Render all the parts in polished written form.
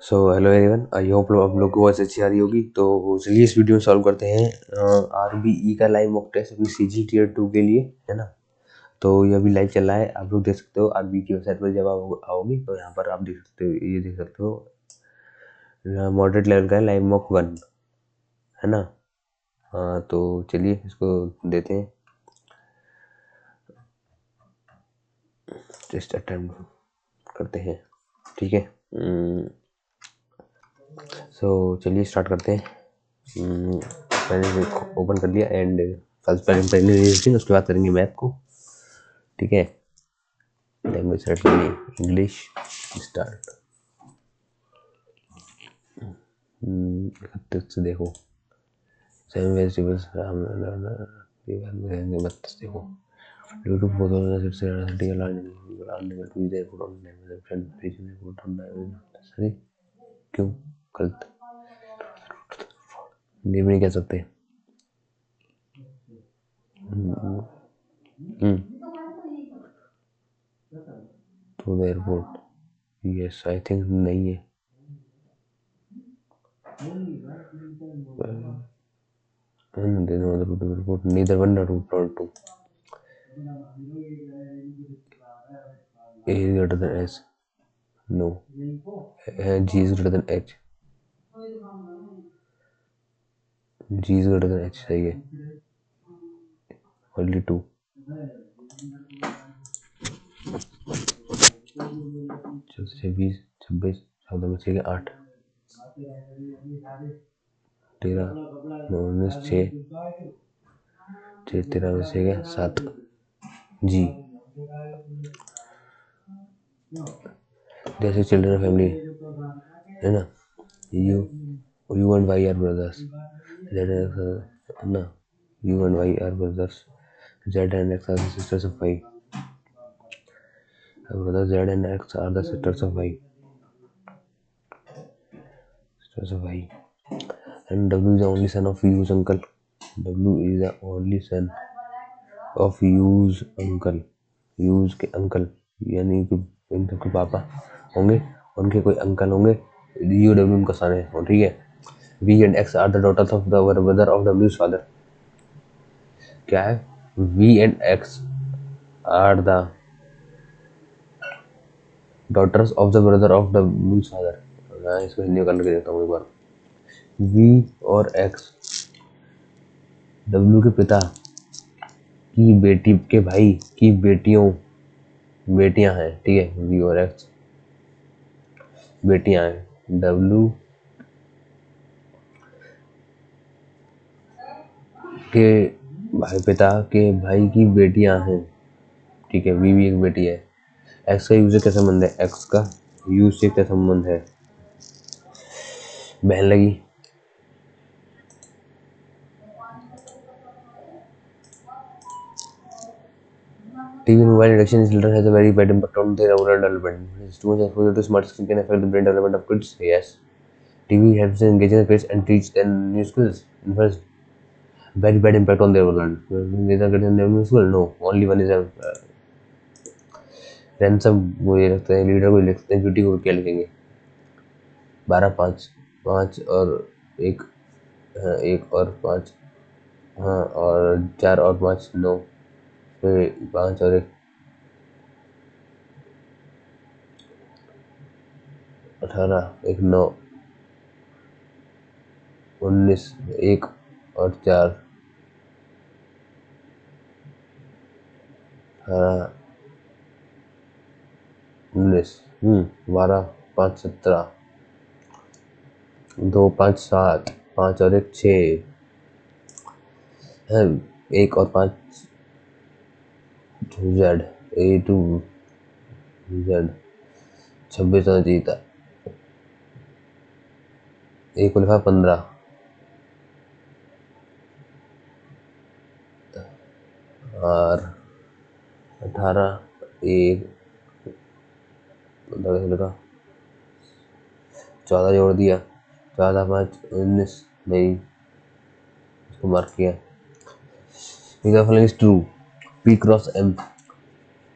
So hello everyone, I hope आप लोग को वॉइस अच्छी आ रही होगी। तो चलिए इस वीडियो में सॉल्व करते हैं आरबीई का लाइव मॉक टेस्ट अपनी सीजी टीयर 2 के लिए, है ना। तो ये अभी लाइव चल रहा है, आप लोग देख सकते हो। आरबीई की वेबसाइट पर जब आप आओगी तो यहाँ पर आप देख सकते हो, ये देख सकते हो मॉडरेट लेवल का है लाइव मॉक 1, है ना। हाँ तो चलिए इसको देते हैं टेस्ट अटेम्प्ट करते हैं, ठीक है। सो चलिए स्टार्ट करते हैं। मैंने ओपन कर लिया एंड फर्स्ट पहले उसके बाद करेंगे मैथ को, ठीक है। लैंग्वेज सेलेक्ट करिए इंग्लिश, स्टार्ट। 31 से देखो 7 वेजिटेबल्स में 32 देखो यूट्यूब फोटो से सही क्यों गलत नहीं कह सकते। तो एयरपोर्ट, यस आई थिंक नहीं है। Report neither one nor two. A is greater than S. No. G is greater than H. G is greater than H. सही है। Only two. 26, 26, 14 में 6 8, 13, 19, 6, 13 में 6 7। जी जैसे चिल्ड्रन फैमिली, है ना। U and Y are brothers, है ना। U and Y are brothers, Z and X are the sisters of Y. Brother Z and X are the sisters of Y, sisters of Y. And W is the only son of U's uncle. W is the only son of U's uncle. U's के uncle यानी कि इन सबके पापा होंगे, उनके कोई uncle होंगे। U W उनका सन है, ठीक है। V and X are the daughters of the brother of डब्ल्यूज फादर। क्या है? V and X are the daughters of the brother of डब्ल्यूज फादर। मैं इसको हिंदी में करके देता हूँ एक बार। वी और एक्स डब्ल्यू के पिता की बेटी के भाई की बेटियां हैं, ठीक है। वी और एक्स बेटियां हैं, डब्ल्यू के भाई पिता के भाई की बेटियां हैं, ठीक है। वी भी एक बेटी है। एक्स का यू से क्या संबंध है? एक्स का यू से क्या संबंध है? बहन लगी। TV mobile addiction in children has a very bad impact on their overall development. Too much exposure to smart screen can affect the brain development of kids. Yes. TV helps them engage in the kids and teach them new skills. And first, very bad impact on their overall. They are getting them new skills. No, only one is a ransom. वो ये रखते हैं, leader को लिखते हैं, duty को क्या लिखेंगे? 12 5 5 और 1, हाँ 1 और 5, हाँ और 4 और 5 9, फिर 5 और 1 18, 1 9 19, 1 और 4 18 19, 12 5 17, 2 5 7, 5 और 1 6, 1 और 5 जेड A2 जेड 26 और जीता। 1 को लिखा 15 और 18 1 लिखा 14 जोड़ दिया, 14 5 19 नहीं, इसको मार्क किया। The following is true. P cross M.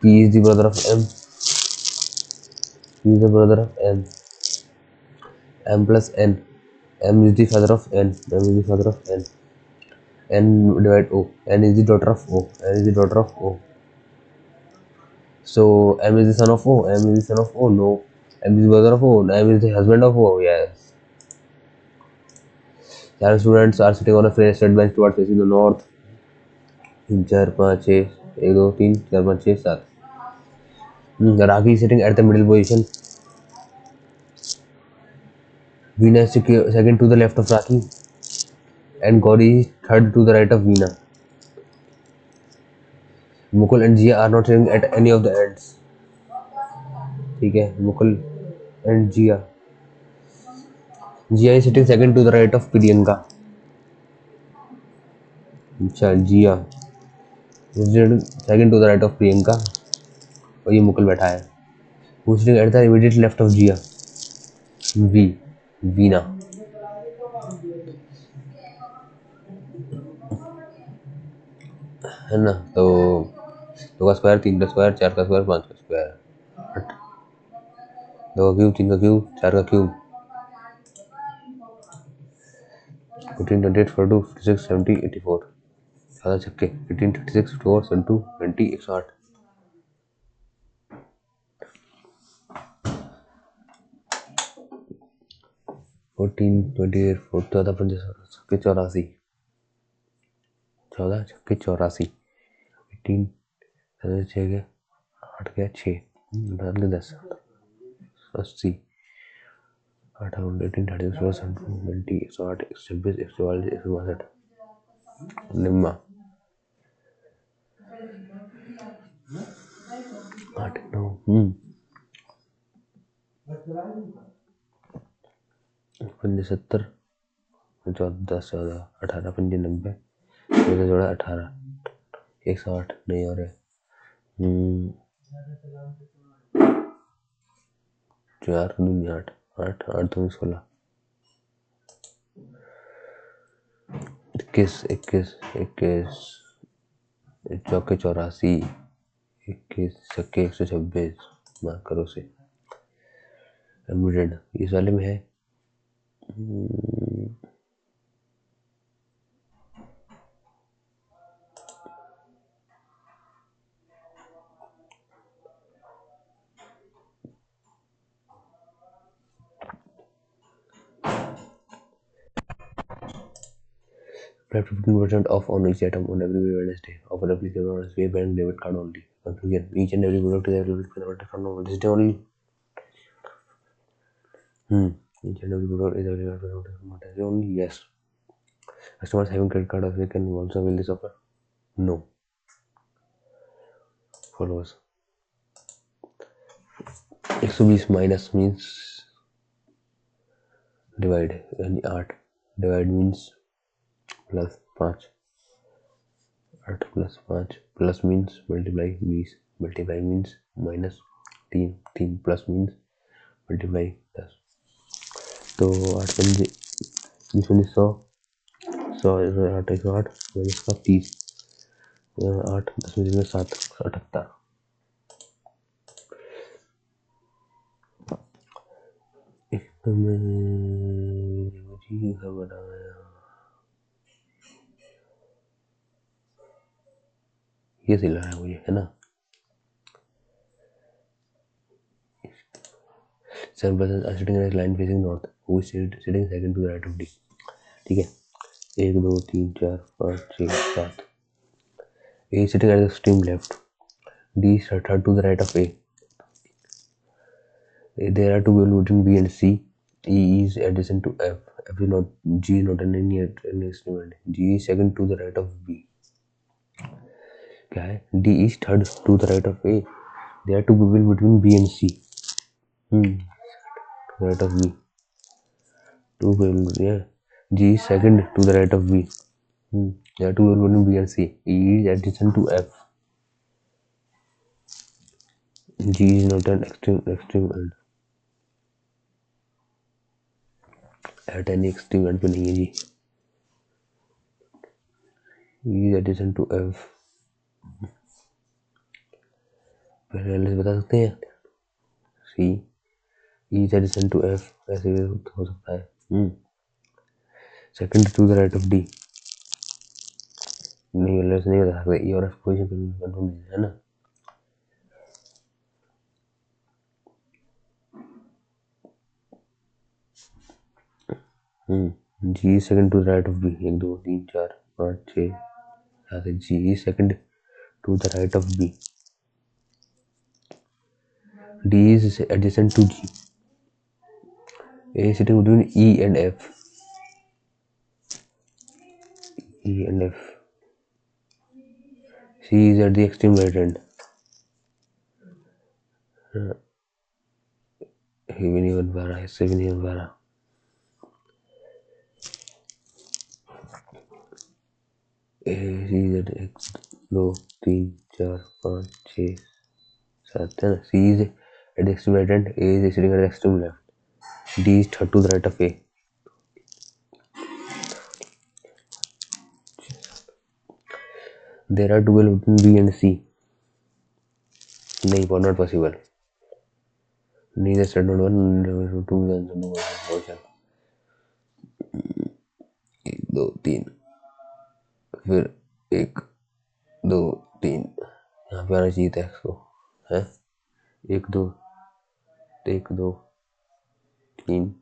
P is the brother of M. P is the brother of M. M plus N. M is the father of N. M is the father of N. N divide O. N is the daughter of O. N is the daughter of O. So M is the son of O. M is the son of O. No. M is the brother of O. M is the husband of O. Yes. 4 students are sitting on a straight bench towards facing the north. 3 4 5 6 1 2 3 4 5 6 7. Raki is sitting at the middle position. Veena is second to the left of Raki, and Gauri is third to the right of Veena. Mukul and Jia are not sitting at any of the ends. ठीक है, Mukul and Jia. Jia is sitting second to the right of Priyanka. अच्छा, Jia is sitting second to the right of Priyanka. और ये मुकुल बैठा है. Who is sitting at the immediate left of Jia? Veena. है ना. तो 2 का square, 3 का स्क्वायर, 4 का स्क्वायर, 5 का स्क्वायर, 8. 2 का क्यूब, 3 का क्यूब, 4 का क्यूब, 15, 28, 42, 56, 70, 84. 7 छक्के, 18, 36, 54, 72, 90, 108. 14, 28, 14, 84, 14 छक्के 84. 18, 6 के 8 के 6, 8 के 10, 80. 8, 18, 30, 90, 108, 126, 144, 162. निम्मा 8, 9. 75, 10, 14, 18, 95, 18, 108. नहीं हो रहे. 4 दूनी 8, 8, 8 दूनी 16. 21, 21, 21, चौके 84, 21 छक्के 126. मार्क करो से. एम्बेडेड इस वाले में है. Write 15% off on each item on every Wednesday. Offer applicable on SBI Bank debit card only. Conclusion: each and every product is available for the on Wednesday only. Each and every product is available on Wednesday only. Yes. Customers having credit card of can also avail this offer. No. Followers. 120 minus means divide. यानी 8. Divide means plus 5. 8 plus 5 plus means multiply 20. Multiply means minus 3. 3 plus means multiply 10. तो 8 पंजे 20 पंजे 100. 100 8 108 minus का 30. 8 10 में 7 78. ये सही लग रहा है मुझे, है ना. 7% are sitting in a line facing north. Who is sitting second to the right of D? ठीक है. 1 2 3 4 5 6 7. A is sitting at the extreme left. D is third to the right of A. There are two people between B and C. E is adjacent to F. F is not. G is not in any extreme end. G is second to the right of B. क्या है? D is third to the right of A. There are two people between B and C. Right of B. Two people. Yeah. G is second to the right of B. There are two people between B and C. E is adjacent to F. G is not an extreme end. At any extreme end पे नहीं है जी. E is adjacent to F. पहले से बता सकते हैं. C E is adjacent to F, ऐसे भी हो सकता है। Second to the right of D, नहीं मतलब नहीं बता सकते, E और F पोजीशन कंट्रोल नहीं है ना। G second to the right of B, 1 2 3 4 5 6 7, G second to the right of B, D is adjacent to G, A is sitting between E and F, E and F, C is at the extreme right hand, ये भी नहीं बन पा रहा, इससे भी नहीं बन पा रहा। A C is at 1 2 3 4 5 6 7 है ना। C is at the extreme right hand, A is sitting at the extreme left, D is third to the right of A. There are 12 between B and C. नहीं, not possible. Neither said not one, neither two, then no option. 1 2 3, फिर 1 2 3, यहाँ पे आना चाहिए था इसको, है 1 2 1 2 3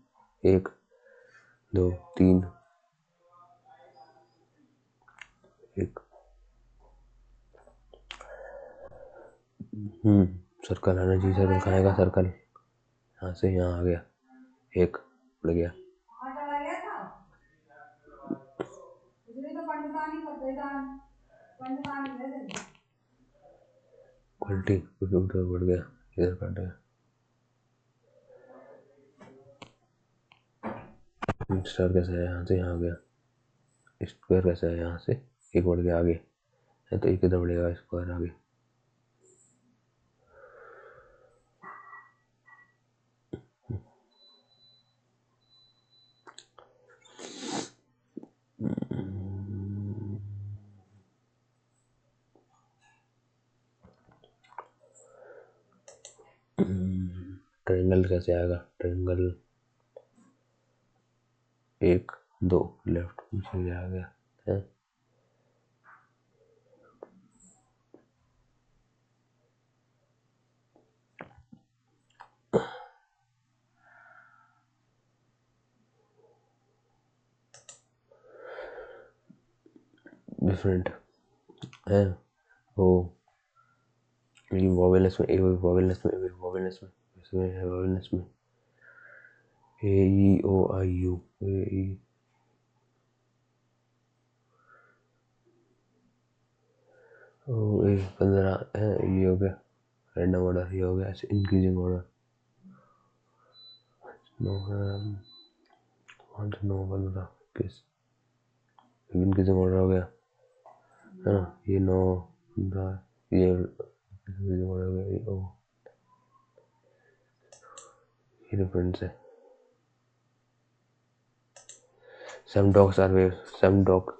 1 2 3 1। Circle आना चाहिए, सर्कल कहाँ आएगा, सर्कल यहाँ से यहाँ आ गया, 1 उड़ गया। क्वालिटी उधर बढ़ गया, इधर कट गया। स्टार कैसे है, यहाँ से यहाँ आ गया, स्क्वायर कैसे है, यहाँ से 1 बढ़ गया आगे है, तो 1 इधर बढ़ेगा, स्क्वायर आगे। ट्रायंगल कैसे आएगा, ट्रायंगल 1 2 लेफ्ट पीछे आ गया है। डिफरेंट है वो, ये वॉवेलनेस में, वॉवेलनेस में, वॉवेलनेस में, इसमें है वॉवेलनेस में ए ई ओ आई यू, ए ई ओ ए 15 है, ये हो गया रैंडम ऑर्डर, ये हो गया इंक्रीजिंग ऑर्डर, 9 15 किस इंक्रीजिंग ऑर्डर हो गया है ना, ये 9 15 ये इंक्रीजिंग ऑर्डर हो गया, ये ओ ये डिफरेंस है। Some dogs are waves. Some dogs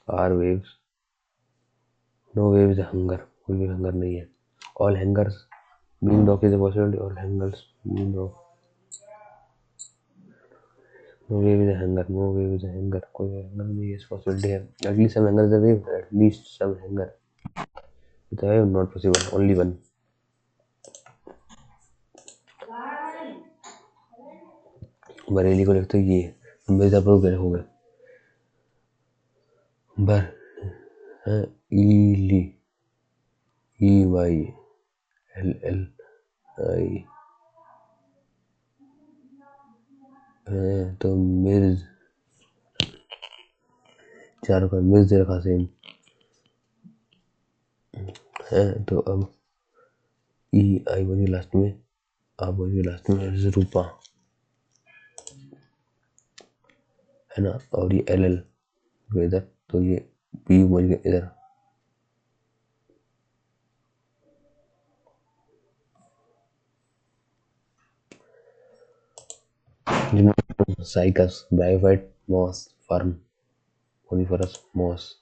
are waves. No wave is a hanger. कोई भी हंगर नहीं है। All hangers being dog is a possibility. All hangers being dog. No wave is a hanger. No wave is a hanger. कोई hanger नहीं है, possibility है। At least some hanger is a wave. At least some hanger. It's a wave, not possible. Only one. Bareilly को लिखते ये मिर्जापुर गए हो गए बर है ईली E Y L L I तो मिर्ज चारों का मिर्ज रखा सेम है, तो अब ई आई बनी लास्ट में, आप बनी लास्ट में रूपा है ना, और ये एल एल इधर, तो ये पी बन गया इधर। Cycas bryophyte moss fern coniferous moss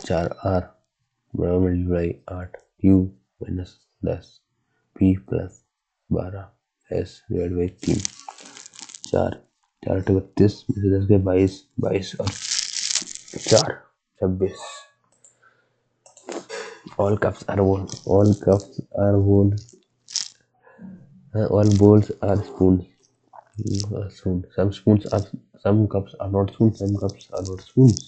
4 R बराबर multiply 8 Q -10 B plus 12s/3। 4 4 8 32, 10 के 22, 22 और 4 26। All cups are whole. All cups are whole. All bowls are spoons. Spoon. Some cups are not spoons. Some cups are not spoons.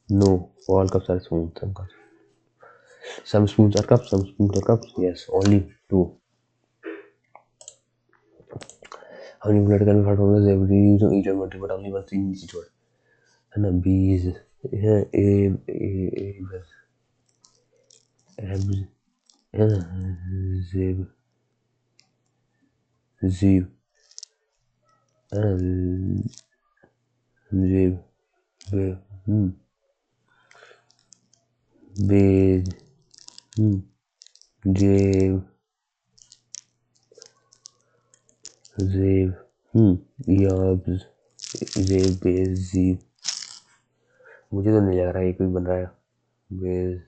No, all cups are spoons. Some spoons are cups. Some spoons are cups. Yes, only two. How many blood can be found from the every using each and but only one thing each word. And a B is zib zib zib big jib zib yabs zib zib। मुझे तो नहीं लग रहा है कोई बन रहा है बेज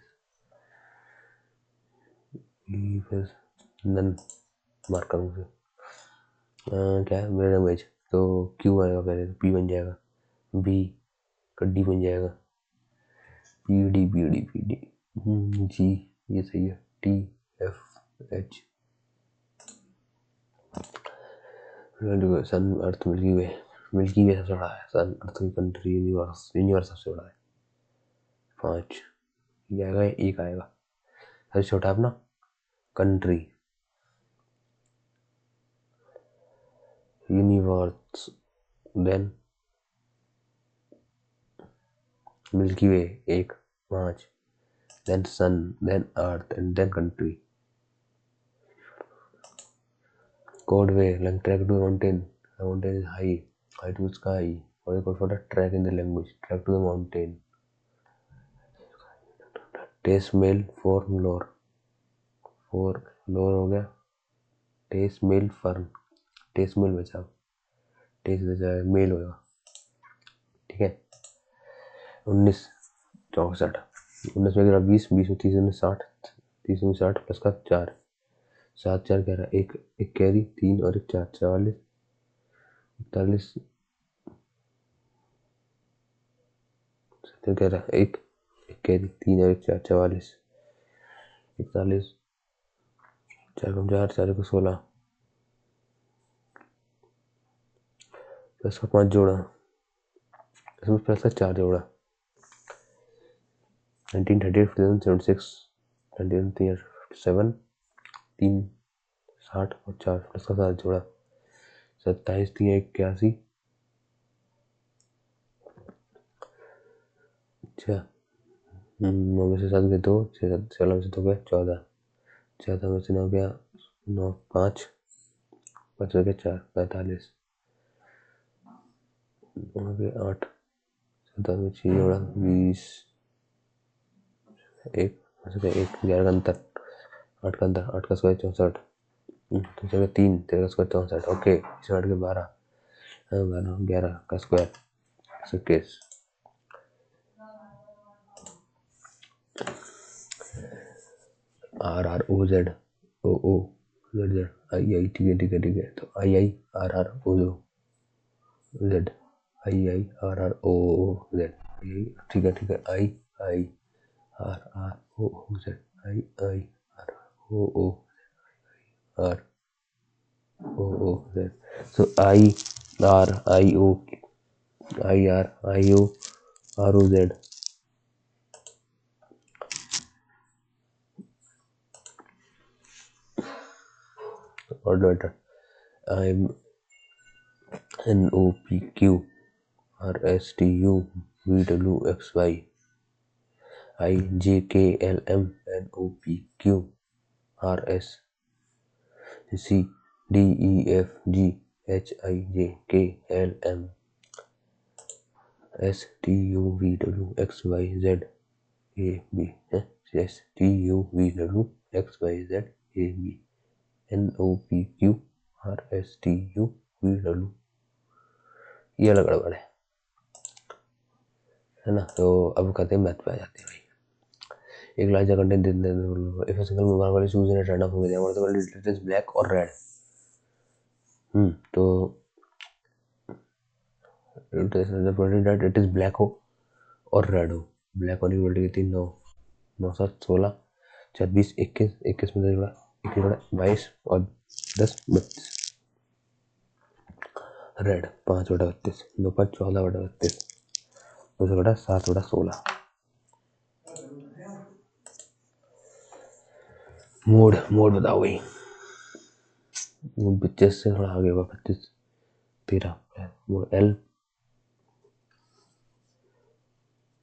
नन मार्क करूँगा। क्या है मेरा इमेज तो क्यू आएगा पहले तो पी बन जाएगा, बी का डी बन जाएगा, P D P D P D G ये सही है, टी एफ एच। सन अर्थ मिल्की वे सबसे बड़ा है। सन अर्थ की कंट्री यूनिवर्स सबसे बड़ा है। 5 ये आएगा, एक आएगा सबसे छोटा अपना country universe, then milky way 1 5, then sun, then earth and then country. Code way, like track to the mountain. The mountain is high, high to the sky. What is called for the track in the language? Track to the mountain. Taste smell form lore. For lore हो गया. Taste smell firm. Taste smell बचा. Taste बचा है mail होगा. ठीक है. 19 64 19 में 20 20 में 30 में 60 30 में 60 प्लस का 4 7 4 कह रहा है एक कैरी 3 और एक 4 44 41 कह रहा है एक कैरी 3 और एक 4 44 41 4 कम 4 4 को 16 प्लस का 5 जोड़ा इसमें प्लस का 4 जोड़ा 1938 76 1957 3 60 और 4 प्लस का 7 जोड़ा 27 3 81 अच्छा 9 में से 7 गए 2 16 में से 2 गए 14 14 में से 9 गया 9 5 5 गया 4 45 9 गए 8 17 में 6 जोड़ा 20 1 1 11 का अंतर 8 का अंतर 8 का स्क्वायर 64 तो जगह 3 13 का स्क्वायर 64 ओके इसमें 8 के 12 12 11 का square 21 R R O Z O O Z Z I I ठीक है तो I I R R O Z I I R R O Z ठीक है I I R R O Z I I R O R O Z so I R I O I R I O R O Z और letter I M N O P Q R S T U V W X Y I J K L M N O P Q R S C D E F G H I J K L M S T U V W X Y Z A B S T U V W X Y Z A B N O P Q R S T U V W ये अलग गड़बड़ है ना। तो अब कहते हैं math पे आ जाते हैं भाई। एक larger content if a single mobile is used in a random form then it is black और रेड। तो इट इज ब्लैक हो और रेड हो। ब्लैक होने की प्रोबेबिलिटी कितनी? 9 9 7 16 4 20 21 21 में जोड़ा 21 जोड़ा 22 और 10 32। रेड 5 बटा 32 2 5 14 बटा 32 2 बटा 7 बटा 16। मोड मोड बताओ भाई। मोड 25 से थोड़ा आगे होगा 25 13 mode L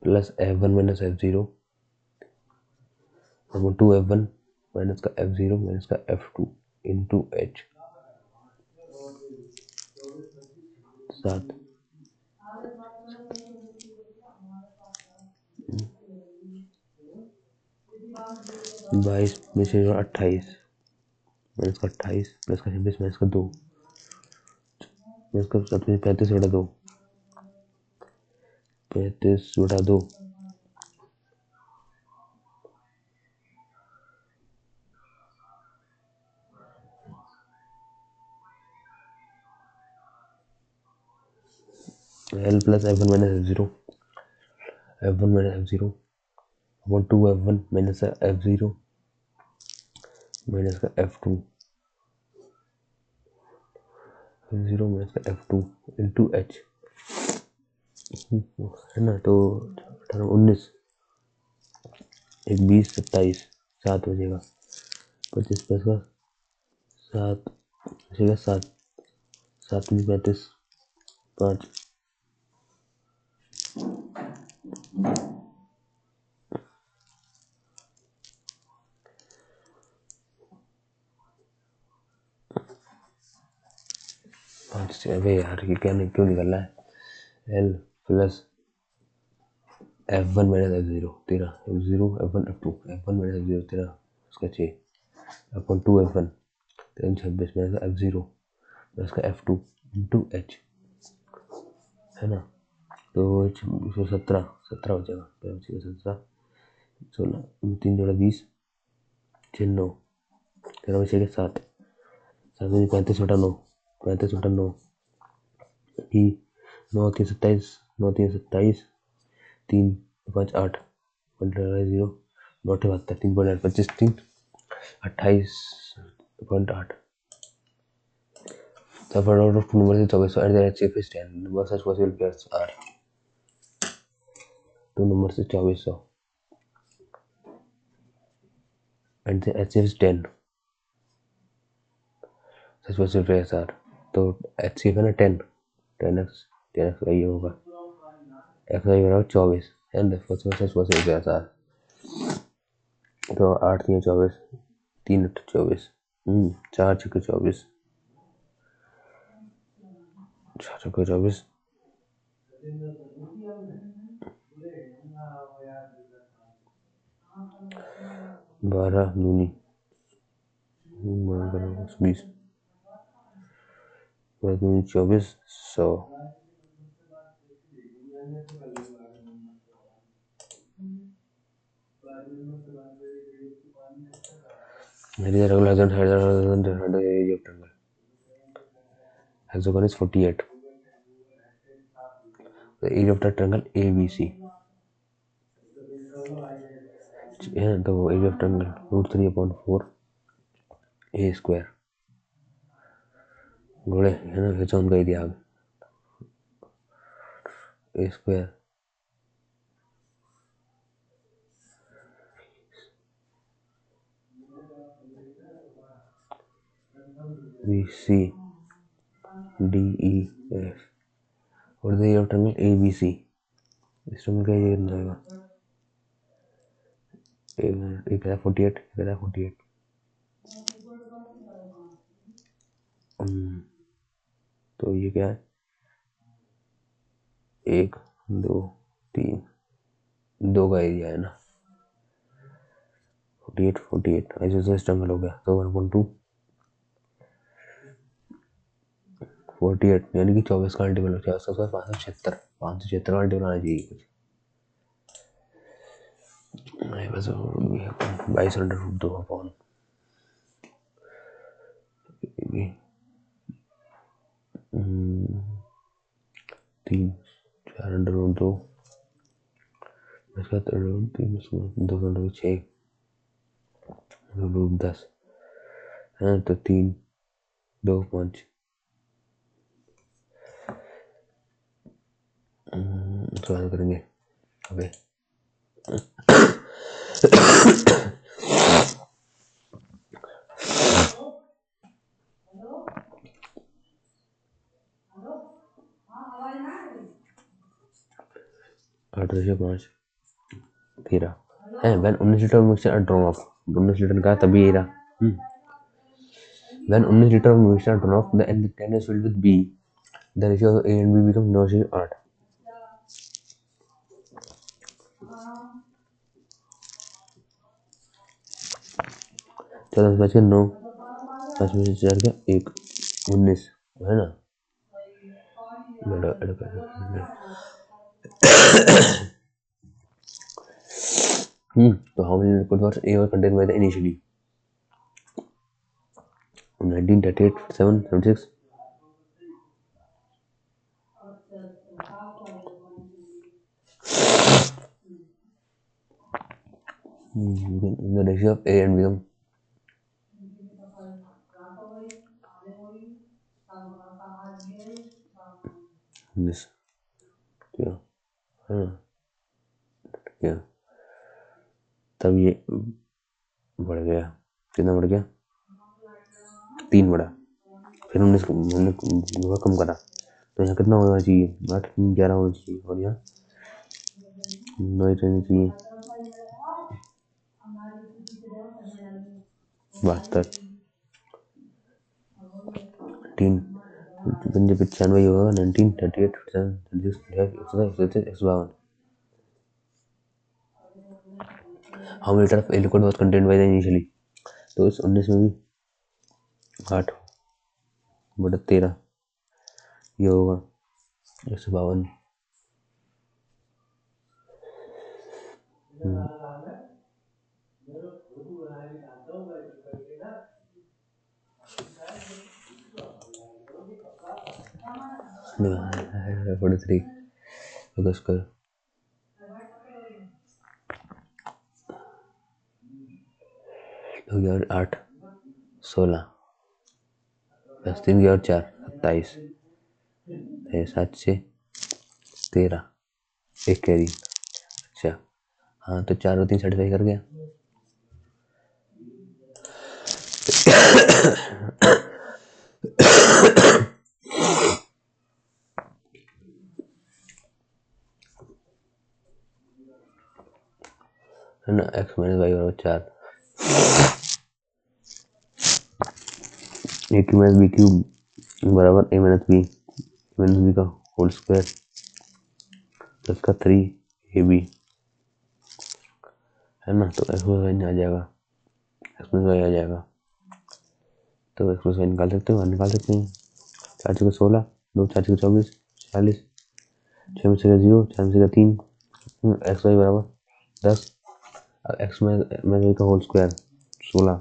plus F1 minus F0 mode 2 F1 minus का F0 माइनस का F2 इंटू H 7 22 में से 28 माइनस का 28 प्लस का 26 माइनस का 2 माइनस का 35 बटा 2 35 बटा 2 L plus F1 minus F0 F1 minus F0 upon 2 F1 minus का F0 माइनस का F2 F0 माइनस का F2 इंटू H है ना। तो 19 एक 20 27 7 बजेगा 25 प्लस का 7 बजेगा 7 7 35 5 5। अबे यार ये क्या नहीं क्यों निकल रहा है। L plus F1 minus F0 13 F0 F1 F2 F1 minus F0 13 उसका 6 अपॉन 2 F1 3 26 माइनस का F0 प्लस का F2 इंटू H है ना। तो 17 17 हो जाएगा 17 16 3 जोड़ा 20 6 9 13 में 6 7 7 में 35 बटा 9 35 बटा 9 की 9 3 27 9 3 27 3 5 8 0 9 72 3 point 25 3 28.8 The product of two numbers is 24 and their HCF is 10. Number such possible pairs are two numbers is 24 and the HCF is 10. Such possible pairs are तो HCF है ना 10 10x 10x का ये होगा x का ये बराबर 24 and such possible pairs are तो 8 3 24 3 8 24 4 6 24 4 6 24 12 दूनी 20 24 100 Hexagon is 48. The area of the triangle ABC. Yeah, the area of triangle √3/4 a square. घोड़े है ना Hexagon का area a square BC DEF और the area of triangle ABC. इस triangle का area कितना आएगा? एक है 48 एक है 48 तो ये क्या है 1 2 3 2 का एरिया है ना 48 48 ऐसे से स्ट्रगल हो गया तो 1.2 48 यानी कि 24 का मल्टीपल हो जाएगा 576 576 का मल्टीपल आना चाहिए कुछ बस 2200 अपॉन 3 400 इसका 3 2 6 10 है तो 3 2 5 सवाल करेंगे अबे 8/5 13 है when 19 litre mixture drawn of 19 litre का तभी ये रहा when 19 litre of mixture drawn of the and the can is filled with B the ratio of A and B become 9/8 14 बच के 9 5 में से 4 गया 1 19 है ना तो how many liquid was A contained by the initially 19 38 7 76 the ratio of A and become this क्या हाँ क्या तब ये बढ़ गया कितना बढ़ गया 3 बढ़ा फिर हमने कम करा तो यहाँ कितना होना चाहिए 8 11 होना चाहिए और यहाँ 9 रहना चाहिए 72 3 95 होगा 19 38 51 how many liter of a liquid was contained by the initially तो इस 19 में भी 8 बटा 13 ये होगा 152 43 तो स्क्वायर हो गया 8 16 प्लस 3 और 4 27 7 से 13 एक कैरी अच्छा हाँ तो 4 और 3 सर्टिफाई कर गया है ना x माइनस वाई बराबर 4 ए क्यू माइनस बी क्यूब बराबर ए माइनस बी का होल स्क्वायर प्लस का 3 ए बी है ना तो एक्स प्लस वाई आ जाएगा एक्स प्लस वाई आ जाएगा तो एक्स प्लस वाई निकाल सकते हैं 4 से 16 2 4 से 24 46 6 में से 0 4 में से 3 एक्स वाई बराबर 10 एक्स में का होल स्क्वायर 16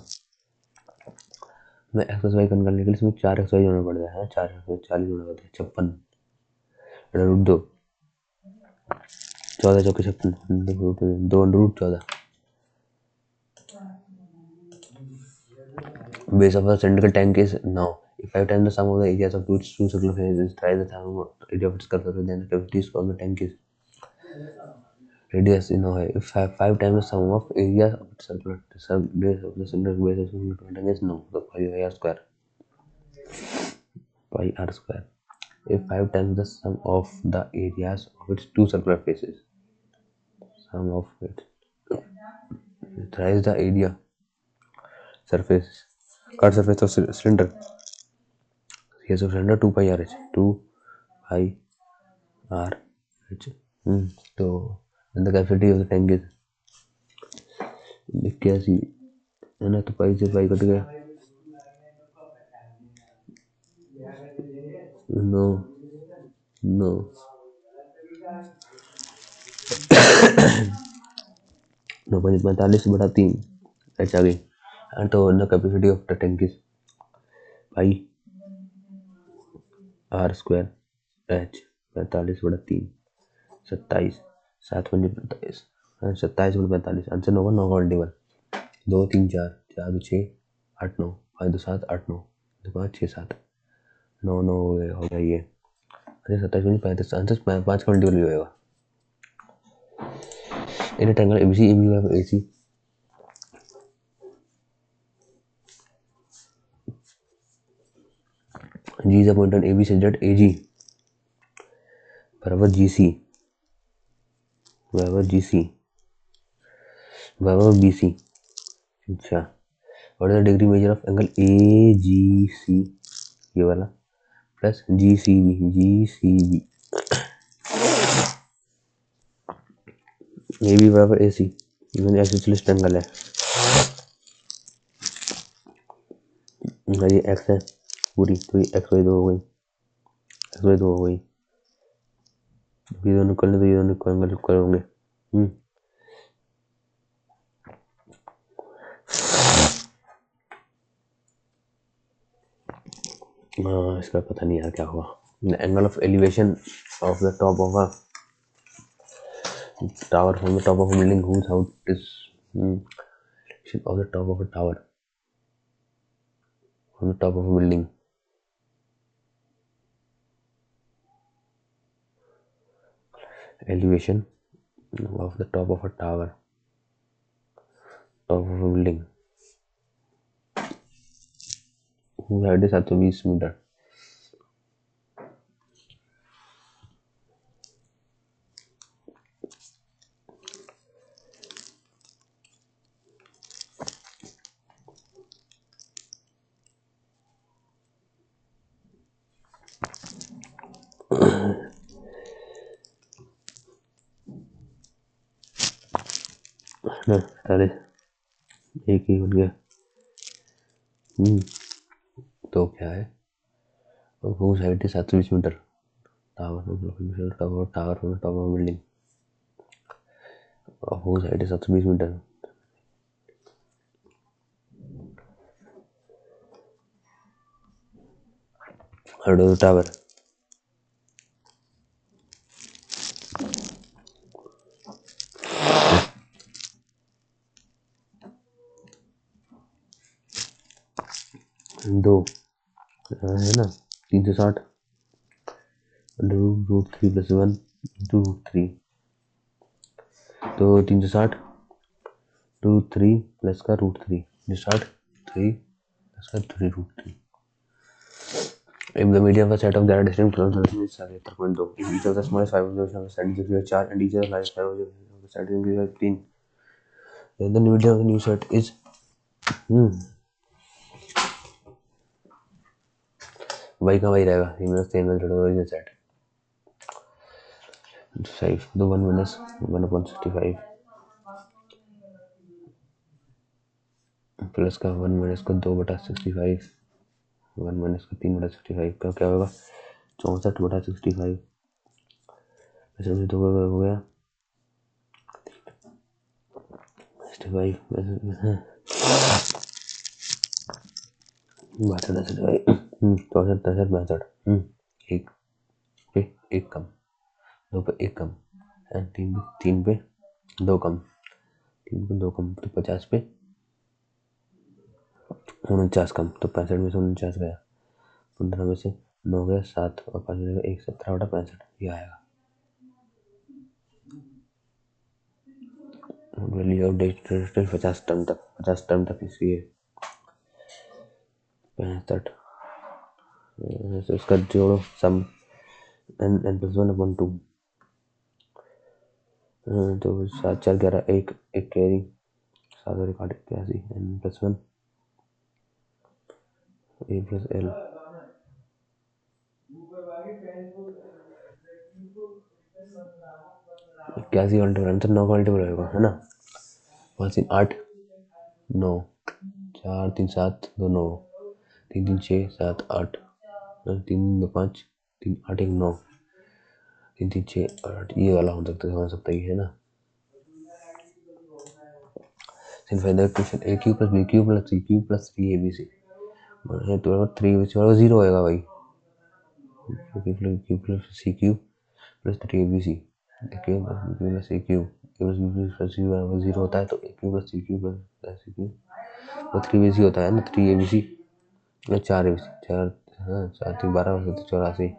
मैं एक्स वाई निकालने के लिए इसमें 4 एक्स वाई जोड़ना पड़ता है 4 40 जोड़ना पड़ता है 56 रूट 2 14 चौके 56 2 root 14 base of a cylindrical tank is now 5 times the sum of the areas of two circular faces twice the sum of area of its curvature then the cavity of the tank is radius is now if 5 times the sum of areas of its circular base of the cylindrical base of the tank is now so pi r square if 5 times the sum of the areas of its two circular faces sum of it thrice the area surface cut surface of cylinder yes of cylinder 2 pi r h 2 pi r h तो the capacity of the tank is 81 है ना तो पाई से pi cut गया 9 9 9 × 45 = 3 H आ गई। And तो the capacity of the tank is pi r² H 45/3 27 7×45 27/45 answer होगा 9 का मल्टीपल 2 3 4 4 2 6 8 9 5 2 7 8 9 2 5 6 7 9 9 हो गया ये। अच्छा 27/35 आंसर 5 का मल्टीपल भी होगा। इन a triangle ABC AB AC G is a point on AB such that AG बराबर GC बराबर GC बराबर BC। अच्छा what is the degree measure of angle AGC ये वाला प्लस GCB AB बराबर AC ये एक्सिस एंगल है। ये x है पूरी तो ये XY2 हो गई XY2 हो गई ये दोनों कर ले तो ये दोनों इक्वल होंगे। इसका पता नहीं यार क्या हुआ। Angle of elevation of the top of a tower from the top of a building whose house is of the top of a tower from the top of a building elevation of the top of a tower top of a building whose height is 720 metre. अरे एक ही बन गया। तो क्या है whose height is 720 metre tower from the top of a building whose height is 720 metre height of the tower दो है ना 360 √3 + 1 × √3 तो 360 √3 प्लस का √3 360 3 प्लस का 3 √3 if the median of a set of data distinct close relations is 77.2 if each of the smallest 5 of the set is 4 and each of the largest 5 of the set is 3 then the median of the new set is y का y रहेगा ये मेरा same method origin set 5 तो 1 minus 1/65 plus का 1 minus का 2/65 1 minus का 3/65 का क्या होगा 64/65 ऐसे में 2 हो गया 65 एक पे एक कम 2 पे एक कम एंड 3 पे 2 कम 3 पे 2 कम तो 50 पे 49 कम तो 65 में से 49 गया 15 में से 9 गया 7 और 5 में से 1 17/65 ये आएगा। वैल्यू ऑफ डिजिटल 50 टर्म तक इसलिए 65 तो इसका जोड़ो सम n + 1/2 तो 7 4 11 1 1 कैरी 7 और 8 81 n + 1 a + l 81 मल्टीपल 9 का मल्टीपल होगा है ना 5 3 8 9 4 3 7 2 9 3 3 6 7 8 3 2 5 3 8 1 9 3 3 6 8 ये वाला हो सकता है ये है ना find the equation A cube plus B cube plus C cube plus 3abc है तो 3abc वाला 0 होएगा भाई। Cube plus C cube plus 3abc cube plus C cube plus B plus C बराबर 0 होता है तो A cube plus C cube plus C cube वो 3abc होता है ना 3abc 4abc 4 हाँ 4 3 12 84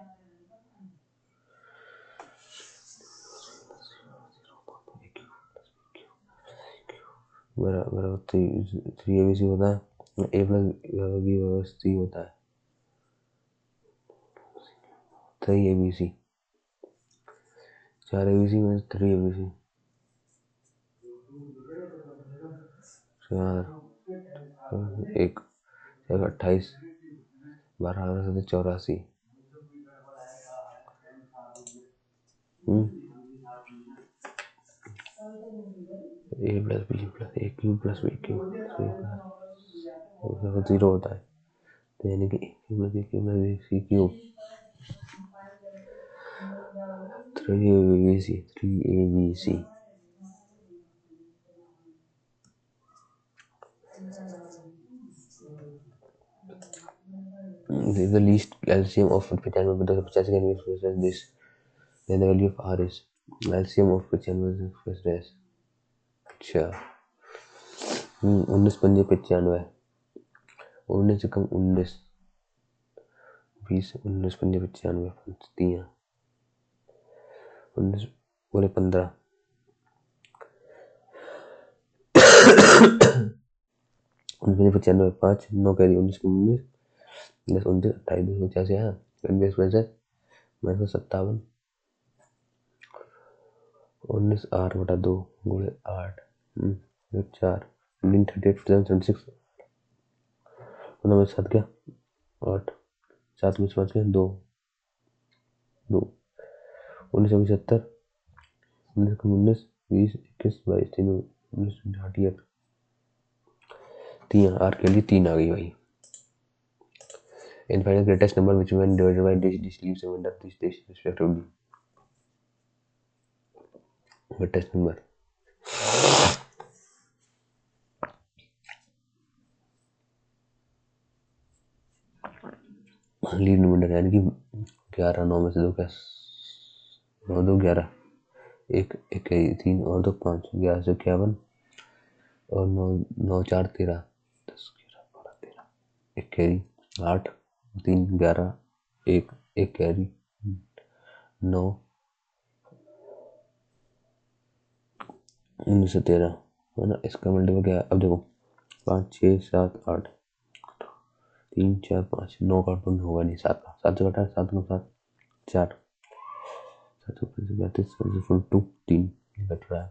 बराबर 3abc होता है ए प्लस बी बराबर सी होता है 3abc 4abc में 3abc 4 1 28 12 84 A plus B plus A cube plus B cube 0 होता है तो यानी कि A cube plus B cube plus B C cube 3abc This is the least LCM of 95 with the 50 can be expressed as this. Then the value of R is LCM of 95 is expressed as अच्छा 19 पंजे 95 19 से कम 19 20 19 पंजे 95 तियां 19 बोले 15 19 95 5 9 carry 19 को 19 10 29 28 285 हाँ convey express है 57 19 are बटा 2 गुणे 8 4 38 76 7 क्या 8 7 में 5 क्या 2 2 19 19 को 19 20 21 22 तीनों 19 3 आर के लिए 3 आ गई भाई। And find the greatest number which when divided by this leaves remainder this respectively. Greatest number leave remainder यानी कि 11 9 में से 2 क्या 9 2 11 एक 3 और 2 5 11 से 51 और 9 9 4 13 10 11 12 13 एक कैरी 8 3 11 एक कैरी 9 19 से 13 है ना। इसका मल्टीपल क्या है अब देखो 5 6 7 8 3 4 5 9 का टून होगा नहीं 7 का 7 से घटा 7 9 7 4 7 32 2 3 घट रहा है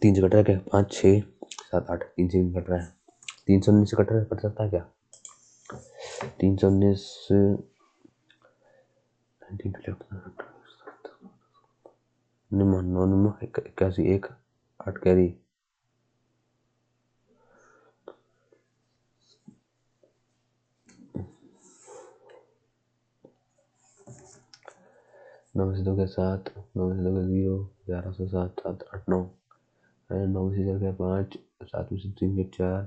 3 से घट रहा है क्या 5 6 7 8 3 से घट रहा है 319 से कट सकता है क्या 319 निम्न 9 निम्न 81 1 8 कैरी 9 से 2 के 7 9 से 2 के 0 11 से 7 7 8 9 9 से 4 के 5 7 में से 3 के 4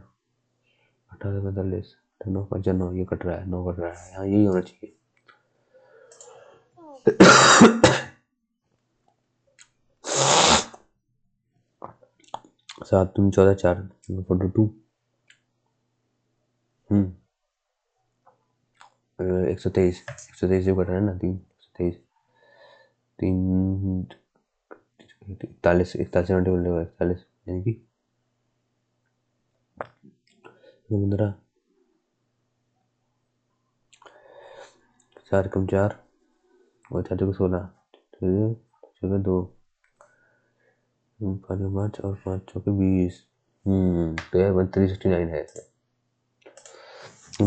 18 से 45 9 5 9 ये कट रहा है 9 कट रहा है यहाँ यही होना चाहिए 7 3 14 4 42 123 123 जो कट रहा है ना 3 123 3 41 41 मल्टीपल 41 यानी कि 15 4 कम 4 और 4 को 16 6 2 5 और 5 चौके 20 तो यार 369 है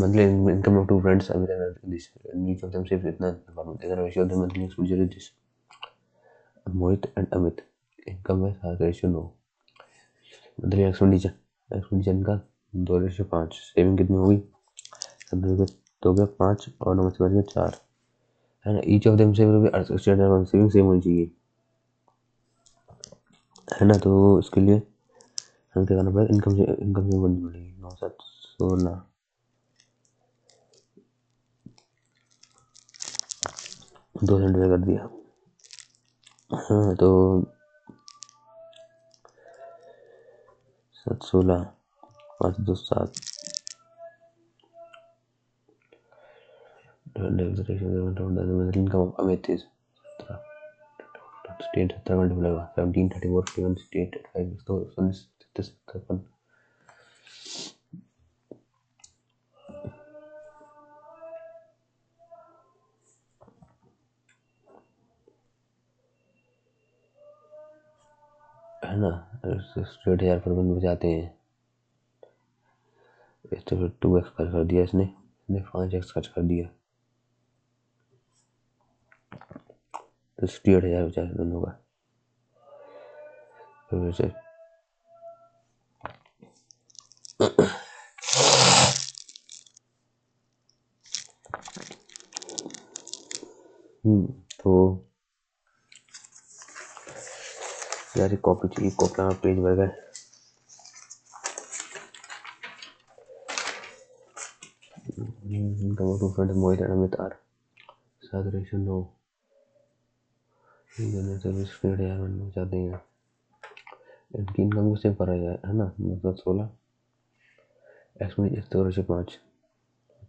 monthly income of two friends this each of them saves इतना इतना ratio of the monthly expenditure is this Mohit and Amit income में सारा रेशियो 9 मंथली एक्सपेंडिचर इनका 2:5 सेविंग कितनी होगी 2 गया 5 और 9 से बच गया 4 है ना each of them saving saving same होनी चाहिए है ना। तो इसके लिए हमें क्या करना पड़ेगा, इनकम से बननी पड़ेगी। 9 7 16 2 सेंटीमीटर कर दिया। हाँ तो 7 16 5 2 7 इनकम अमित इज 17 17 मल्टीप्लाई हुआ 17 34 51 68 85 तो 19 53 है ना। 6000 पर बन बचाते हैं। इस तो फिर 2x खर्च कर दिया इसने 5x खर्च कर दिया तो 68,000 बचा दोनों का। फिर से तो यार कॉपी चाहिए, कॉपी में पेज भर गए। Two friend Mohit and Amit are 7:9 service feed यार बनना चाहते हैं। इनकी इनकम को सेव करा जाए, है ना। मतलब 16 एक्स में 5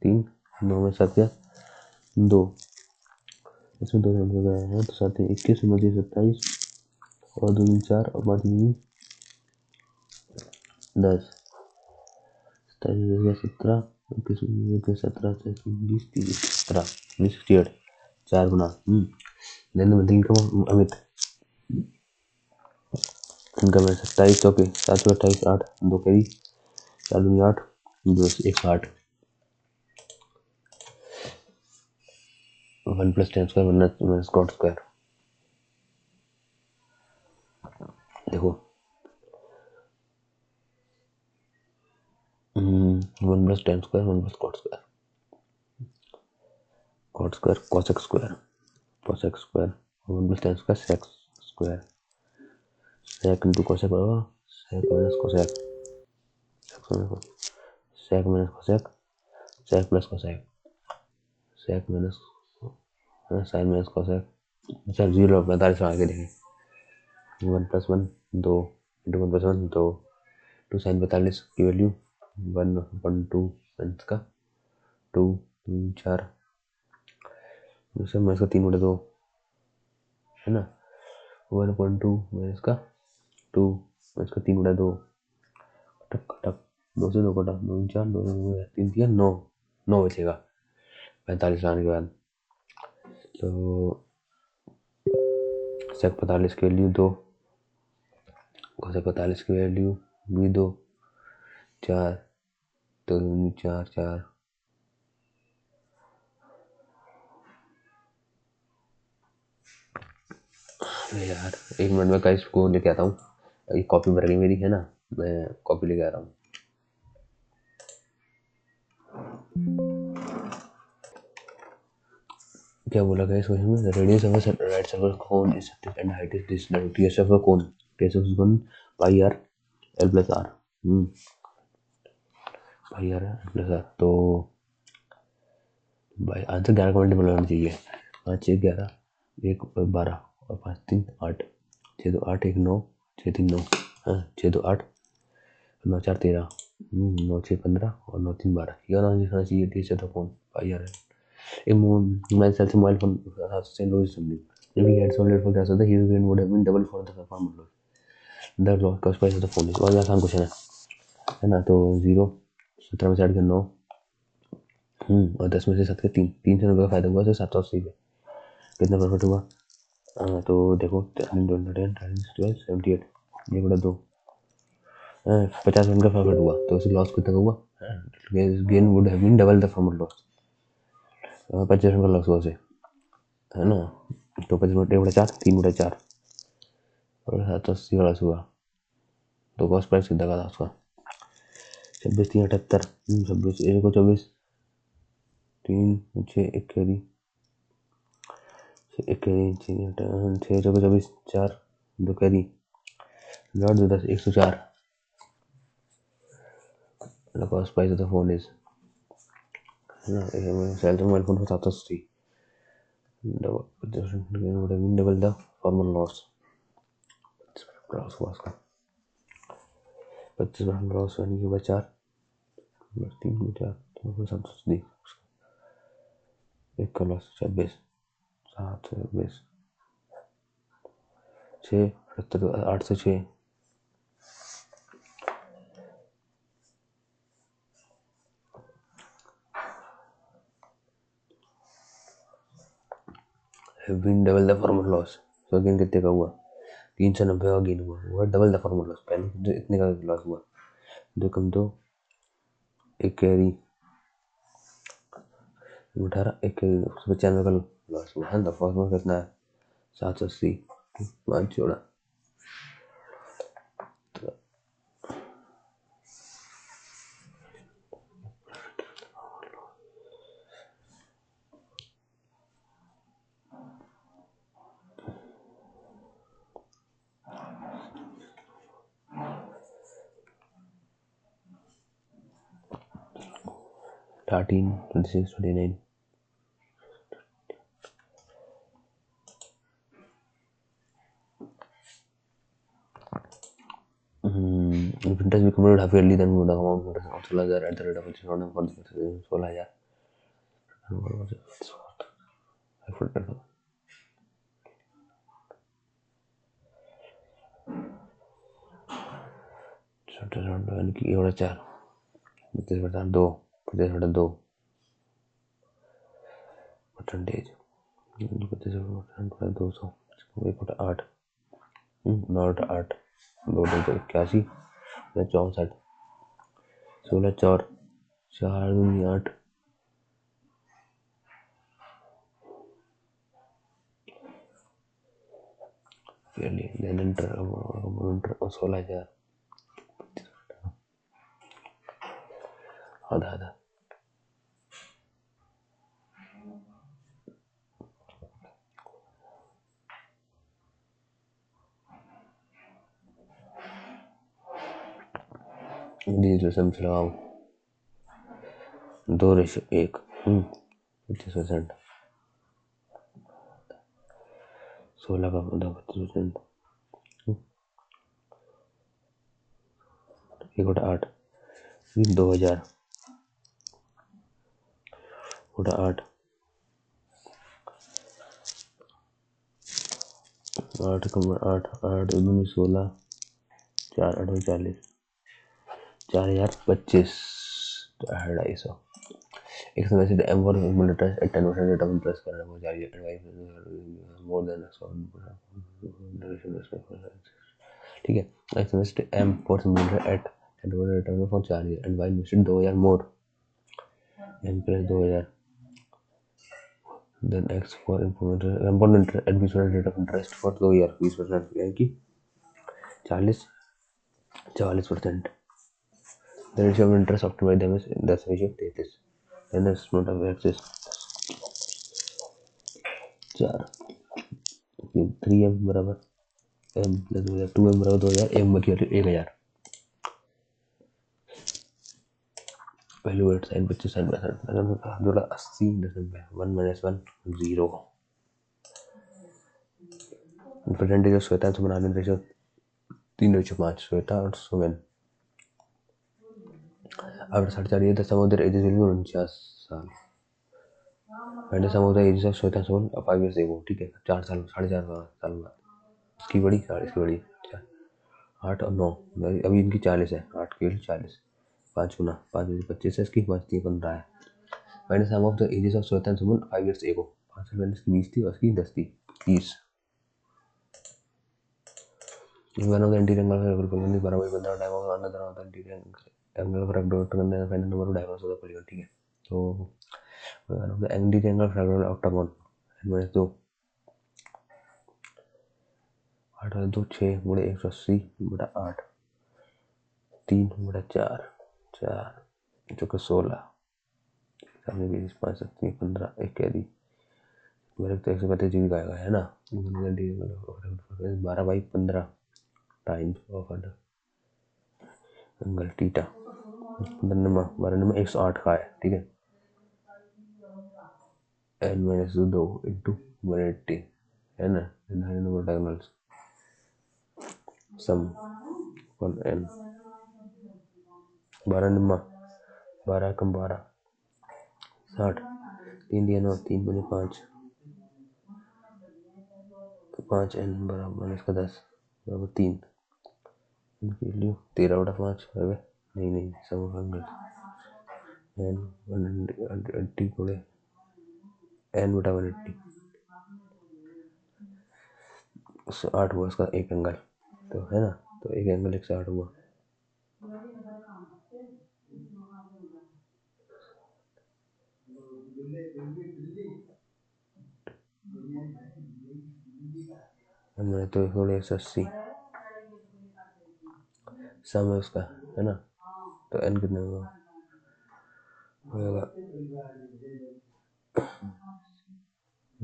3 9 में 7 या 2 इसमें 2 नंबर गया है तो 7 21 29 27 और 2 4 और 5 10 27 17 21 17 20 30 17 68 4 गुना देन इनकम अमित इनकम है 27 चौके 7 28 8 2 कैरी 4 दूनी 8 2 108 1 plus 10 square minus cot square. देखो 1 plus 10 square 1 plus cot square cosec square 1 plus 10 square sec square sec into cosec होगा sec minus cosec sec minus cosec sec plus cosec sec minus sine minus cosec sir 0 45 आगे देखें 1 plus 1 2 into 1 plus 1 2 2 sign 45 की value 1.2 sign का 2 3 4 दूसरा minus का 3/2 है ना 1.2 minus का 2 माइनस का 3/2 कटक कटक 2 से 2 कटा 2 4 2 3 3 9 9 बचेगा 45 आने के बाद। तो सेक 45 की वैल्यू 2 कोसेक 45 की वैल्यू भी 2 4 तो 4 4 यार 1 मिनट में का इसको लेके आता हूँ। ये कॉपी भर गई मेरी, है ना। मैं कॉपी लेके आ रहा हूँ। क्या बोला गया क्वेश्चन में, radius of right circle cone is 30 and height is this, TS of cone pi r l plus r pi r l plus r. तो भाई आंसर 11 का मल्टीपल होना चाहिए। 5 6 11 1 12 और 5 3 8 6 2 8 1 9 6 3 9 6 2 8 9 4 13 9 6 15 और 9 3 12 ये वाला आंसर होना चाहिए TS of cone pi r l. मैं सेल से मोबाइल फोन से लो समझी if he had solid for gas the his gain would have been double for the performance loss the cost price of the phone is और आसान question है ना। तो 0 17 में से ऐड कर 9 और 10 में से 7 के 3 300 रुपये का फायदा हुआ तो 780 पे कितना प्रॉफिट हुआ। तो देखो 78 ये बड़ा 2 50 का प्रॉफिट हुआ तो उसे लॉस कितना हुआ। Gain would have been double the former loss 50 का लॉस हुआ उसे, है ना। तो 50/4 3/4 और 780 का लॉस हुआ तो कॉस्ट प्राइस कितना का था उसका 26 3 78 26 1 को 24 3 6 1 carry 6 1 carry 6 6 24 4 2 carry not 10 104 the cost price of the phone is Samsung mobile phone for 780 would have been double the former loss हुआ उसका 25% लॉस यानी कि बचा 3 एक का लॉस 26 7 से 20 6 78 8 से 6 have been double the former loss तो गेन कितने का हुआ 390 का गेन हुआ डबल द फॉर्मल लॉस पहले तो इतने का लॉस हुआ 2 कम 2 एक कैरी 18 एक कैरी 95 का लॉस हुआ है। फॉर्मल कितना है 780 5 जोड़ा thirteen 26 29 if interest be computed half yearly then the amount is 16,000 at the rate of which not for 16,000 यानी कि 4 32 32 परसेंटेज 200 8 नॉट 8 281 64 16 4 4 8 then enter 16,000 आधा डिजिटल सम्स लगाओ 2:1 25% 16 का 25% 1/8 2000 8 8 8 8 16 4 8 40 4025 250 एक समय से M for interest at 10% rate of interest करना बहुत चाहिए advice more than ठीक है एक समय से M for interest at 10% rate of for चाहिए advice invested 2000 more M plus 2000 then X for component at 20% rate of interest for 2 year 20% यानी कि 40% the ratio of interest optimized them is 10:33 and the amount of X is 4 3M बराबर M plus 2000 2M बराबर 2000 M बराबर 1000 value eight sine 25% अगर जोड़ा 80 1 - 1 0 percentage of Shweta से बनाने ratio 3:5 Shweta और सुमन अब 4.5 the sum of their ages will be 49 साल and the sum of the ages of Shweta Suman 5 years ago ठीक है 4 साल 4.5 साल बाद इसकी बड़ी 8 और 9 अभी इनकी 40 है 8 की 40 5 गुना 5 25 है इसकी 5 3 15 है मैंने sum of the ages of Shweta Suman 5 years ago 5 साल पहले इसकी 20 थी और इसकी 10 थी 30 one of the anti angle of every बराबर 15 time of another of the anti angle of rectangle करने का final number of diagonals of the polygon ठीक है तो one of the anti angle of rectangle octagon minus 2 8 और 2 6 गुणे 180 बटा 8 3 बटा 4 4 जो कि 16 सामने 20 5 7 15 एक कैदी मेरे तो 135 जीबी का आएगा है ना 12/15 टाइम्स ऑफ एंगल थीटा। 108 का है, ठीक है। n-2 इंटू 180 है ना, नंबर डायगोनल्स सम वन n 12 कम 12 60 3 दिया 9 3 बजे 5 तो 5n बराबर इसका 10 बराबर 3 इनकी वैल्यू 13/5 है। नहीं सम ऑफ एंगल्स n 180 गुणे n/180 8 हुआ इसका एक एंगल, तो है ना, तो एक एंगल 108 हुआ। मैंने तो थोड़े 180 सम है उसका, है ना, तो n कितने होगा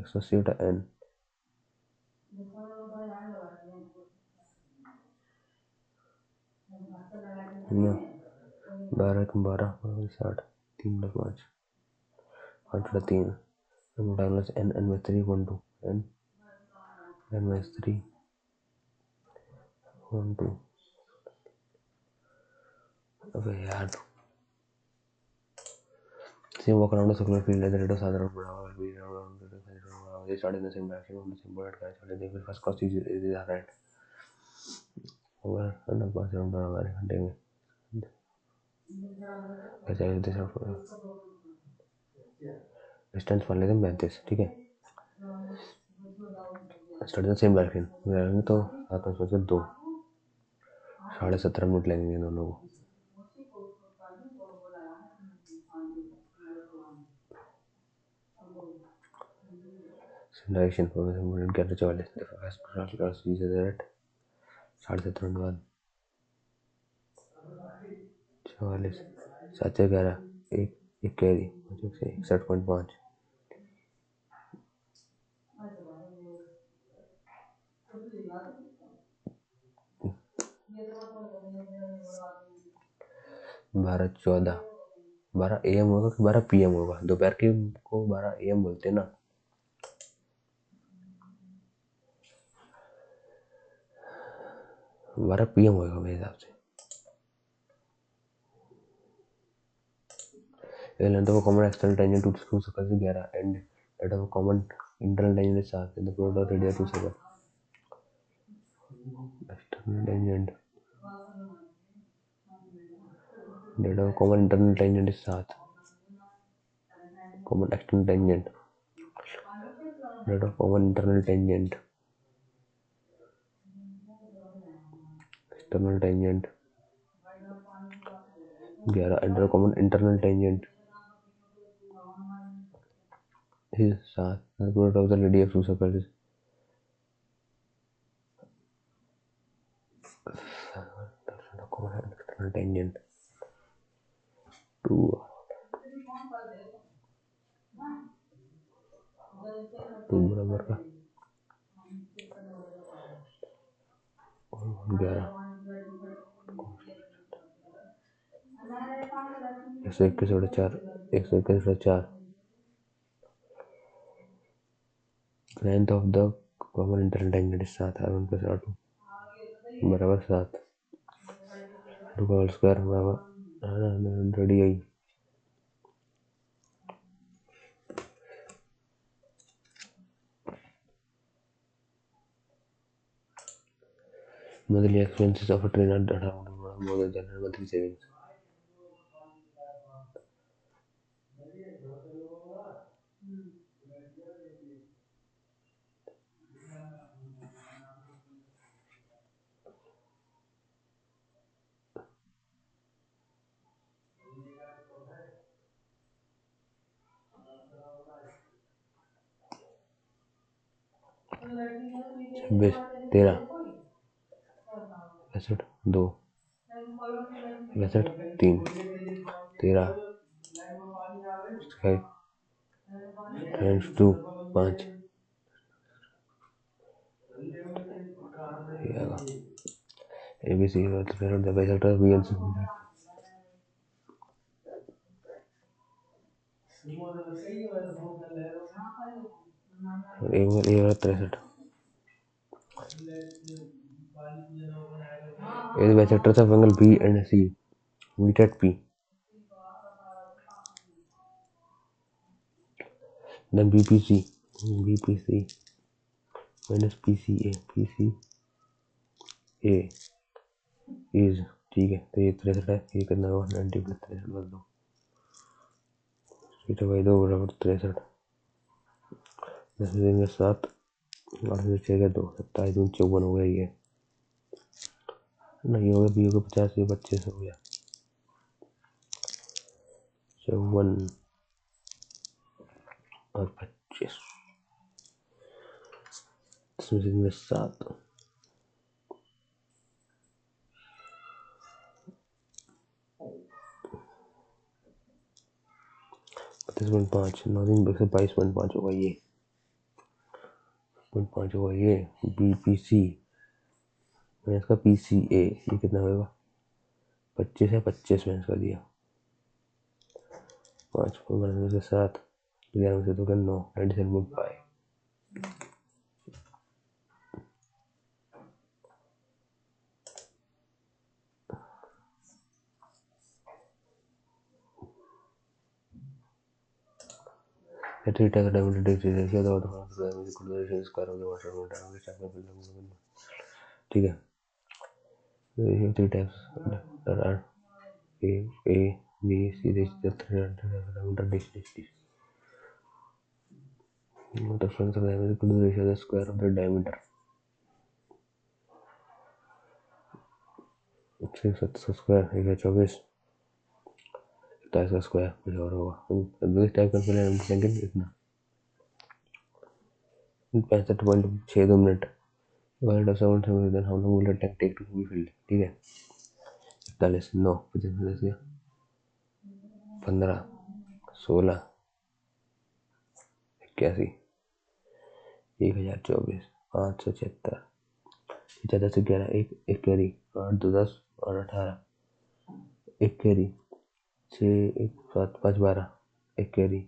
180 बटा n, 12 कम 12 60 3/5 5/3 diagonals n n/3 1 2 n n/3 1 2। अबे यार same walk around circular field at the rate of 7 round बराबर बी राउंड ये start in the same direction on the same border का चले देखो first cross is right over under 5 round बराबर घंटे में ऐसे डिस्टेंस मान लेते हैं 32, ठीक है। Start in the same direction तो 7 में सोचे 2 17.5 मिनट लगेंगे दोनों को। Direction minute 11:44 cross is rate 17.5 minute बाद 44 7 11 एक कैरी 61.5 12 14 12 AM होगा कि 12 PM होगा, दोपहर के को 12 AM बोलते हैं ना। 12 PM होगा मेरे हिसाब से। Length of common external tangent to two circle से 11 and length of common internal tangent 7 in the product of radius 2 circle external tangent length of common internal tangent 7 common external tangent length of common internal tangent external tangent 11 and common internal tangent is 7 the product of the radius of two circles is common external tangent 2 बराबर का और 11 121/4 121/4 length of the common internal tangent is 7 r1 plus r2 बराबर 7 2 का whole square बराबर radius monthly expenses of a trainer that are more than general monthly savings 26 13 62 2 62 3 13 5 2 5 ये आएगा ABC is the favorite the bisector B and C. A वाला 63 is the bisectors of angle B and C. Meet at P. Then BPC minus PCA is ठीक है तो ये 63 है ये कितना होगा 90 प्लस 63 बस दो थीटा बाई 2 बराबर 63 10 में देंगे 7 8 में 6 का 2 27 में 54 हो गया ये नहीं होगा बी होगा 50 ये 25 हो गया 54 और 25 इसमें से देंगे 7 32.5 9 दिन 22.5 होगा ये 5 होगा ये BPC मैंने इसका PCA ये कितना होगा 25 है 25 मैंने इसका दिया 5 में से 7 11 में से 2 9 97.5 थीटा का डायमीटर डिग्री रेशियो दो डायमीटर स्क्वायर हो गया वाटर में डायमीटर चाहे ठीक है ratio three types there are A B C ratio diameter degree difference of diameter equal to the ratio of the square of the diameter 6 square 24 27 का square कुछ और होगा इस टाइप का लेंगे इतना 65.62 minute how long will it take to be filled ठीक है 41 9 55 15 16 81 1024 576 14 से 11 एक कैरी 8 2 10 और 18 एक कैरी 6 1 7 5 12 एक कैरी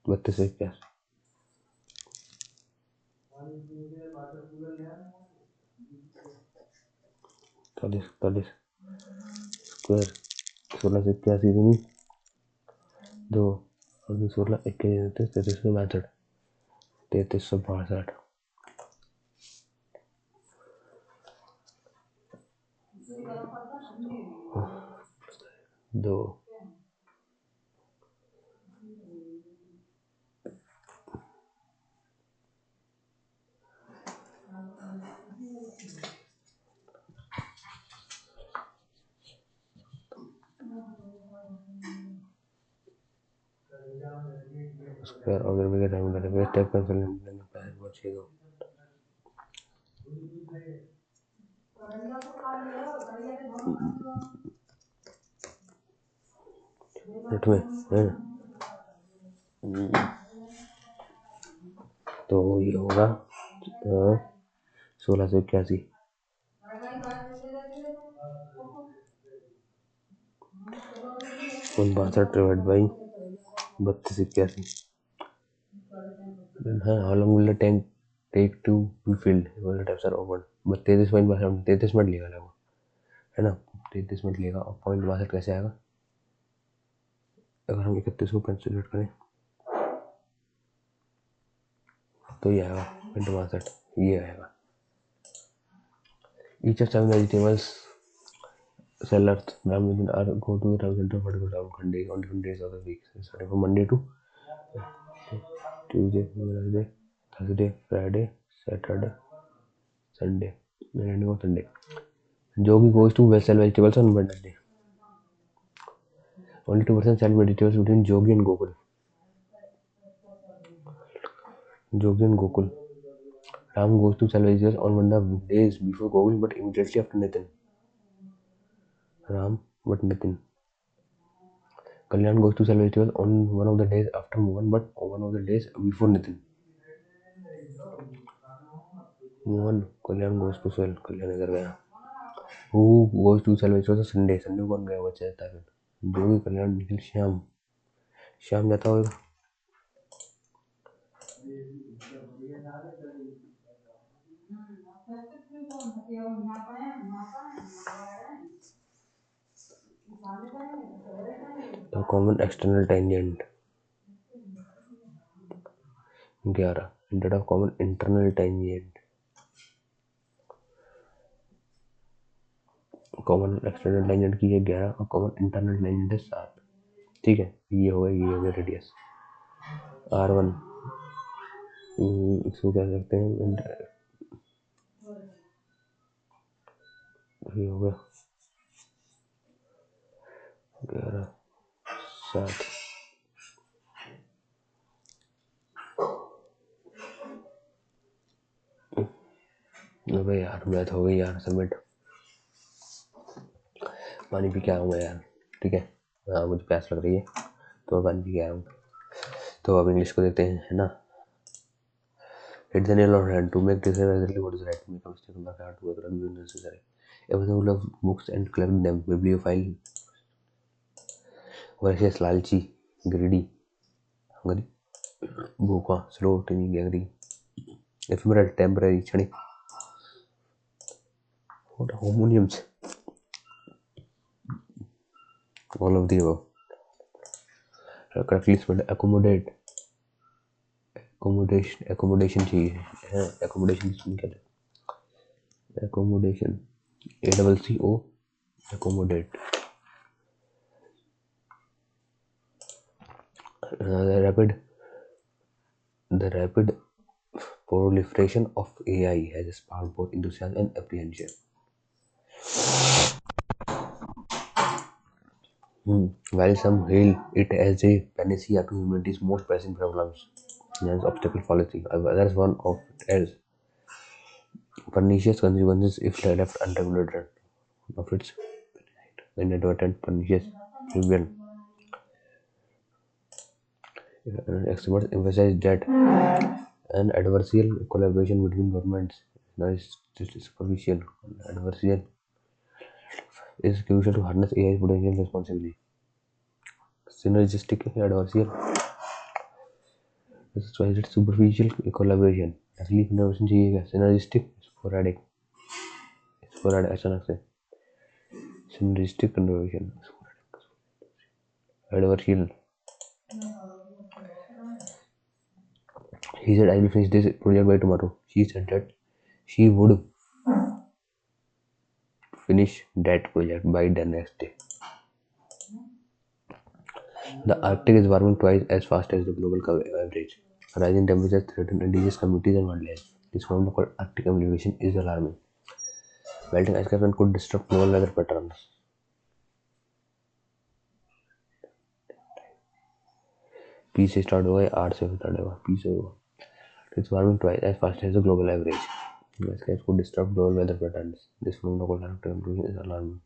32 21 40 स्क्वायर 16 से 81 दूनी 2 और 16 21 33 6362 2 स्क्वायर अगर भी डायमीटर है स्टेप कैंसिल नहीं पैसे बचे दो मिनट में है तो ये होगा 16 से 81 62 divide by 32 81 how long will the tank take to be filled वाला टाइप्स आर ओपन 33 मिनट लेगा लगभग है ना 33 मिनट लेगा और 0.62 कैसे आएगा अगर हम 31 को कंसीडर करें तो ये आएगा 0.62 ये आएगा each of 7 vegetables sellers are go to the town center for on different days of the week starting from Monday to Tuesday Wednesday Thursday Friday Saturday Sunday and no Sunday Jogi goes to sell vegetables on Wednesday only 2% sell vegetables between Jogi and Gokul Ram goes to sell vegetables on one of the days before Gokul but immediately after Nitin Ram but Nitin Kalyan goes to sell vegetables on one of the days after Mohan but one of the days before Nitin Mohan Kalyan goes to sell Kalyan इधर गया who goes to sell vegetables Sunday, Sunday को कौन गया हुआ चाहता है? जो भी कल्याण निखिल श्याम, श्याम जाता होगा। तो common external tangent 11, instead of common internal tangent, common external tangent की है 11 और कॉमन इंटरनल टेंजेंट है 7। ठीक है, ये हो गया रेडियस R1। इसको कह सकते हैं, ये हो गया 11 7। अबे यार मैथ हो गई यार सबमिट। पानी पी के आऊँगा यार, ठीक है। हाँ मुझे प्यास लग रही है तो मैं पानी पी के आया हूँ। तो अब इंग्लिश को देखते हैं, है ना। Hit the nail on the head. To make decision exactly what is right, make a mistake, work hard to work on being necessary. Everything full of books and collect them. Bibliophile, voracious, लालची, greedy, hungry, भूखा, slow, tiny, angry, ephemeral, temporary, क्षणिक. What are homonyms? All of the above. Correctly spelled accommodate. Accommodation चाहिए है, accommodation किसमें कहते हैं? Accommodation, ACCO, accommodate. The rapid proliferation of AI has sparked both enthusiasm and apprehension. While some hail it as a panacea to humanity's most pressing problems, and obstacle fallacy, others one of it as pernicious consequences if left unregulated of its inadvertent pernicious rebellion. Experts emphasize that an adversarial collaboration between governments is not superficial. Adversarial is crucial to harness AI's potential responsibly. Synergistic adversarial, this is why it's superficial collaboration. असली collaboration चाहिए क्या? Synergistic, sporadic, अचानक से. Synergistic collaboration, adversarial. He said, "I will finish this project by tomorrow." She said that she would finish that project by the next day. The Arctic is warming twice as fast as the global average. Rising temperatures threaten indigenous communities and wildlife. This phenomenon called Arctic elevation is alarming. Melting ice caps could disrupt global weather patterns. P से start होगा या R से start होगा? P से होगा. It's warming twice as fast as the global average. Ice caps could disrupt global weather patterns. This phenomenon called Arctic elevation is alarming.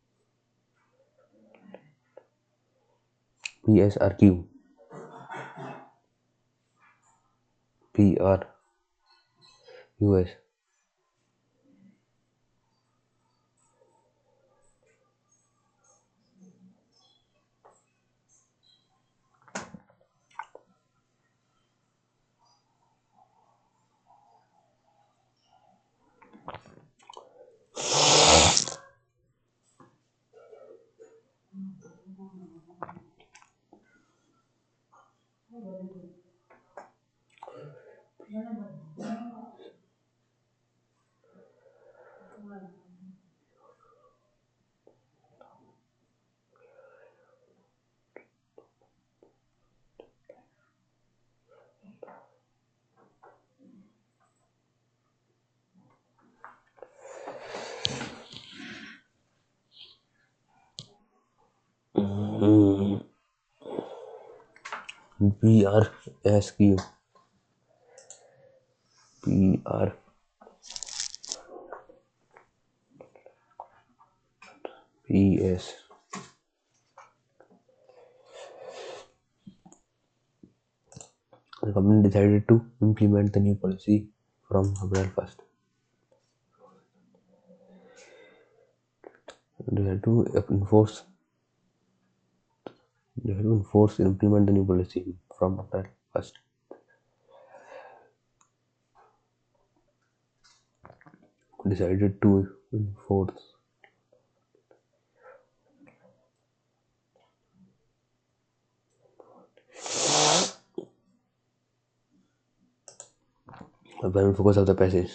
PSRQ. PR. US. PRSQ. PR. PS. The company decided to implement the new policy from April 1st. They had to enforce and implement the new policy from April 1st. Decided to enforce. The primary focus of the passage.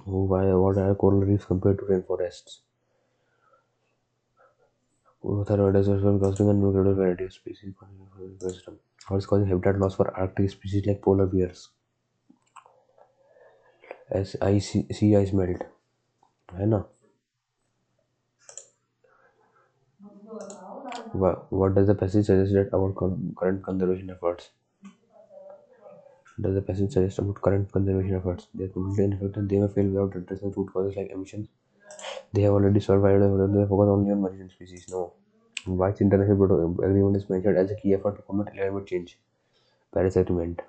What are coral reefs compared to rainforests? Both are biodiversity well costing and incredible variety of species. What is causing habitat loss for Arctic species like polar bears? As sea ice melt, है ना? What does the passage suggest that about current conservation efforts? Does the passage suggest about current conservation efforts? They are completely ineffective. They may fail without addressing root causes like emissions. They have already survived. They focus only on marine species. No. White's international agreement is mentioned as a key effort to combat climate change. Paris Agreement.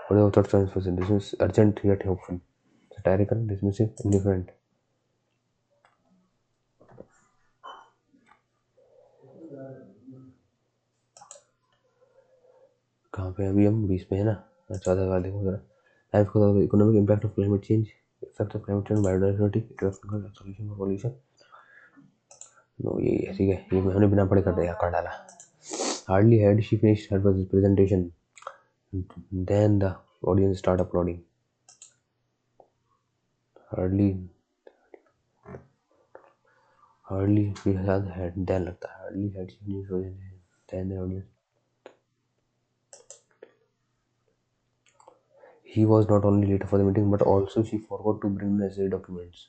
What are the thoughts on this? This is urgent yet hopeful. Satirical, dismissive, indifferent. कहाँ पे अभी हम 20 में है ना? 14 का देखो जरा. Life because of the economic impact of climate change, effect of climate change, biodiversity, solution for pollution. No, ये ठीक है. ये मैंने बिना पढ़े कर डाला. Hardly had she finished her presentation, then the audience start applauding. Hardly she had then लगता है. Hardly had she finished presentation, then the audience. He was not only late for the meeting, but also she forgot to bring the necessary documents.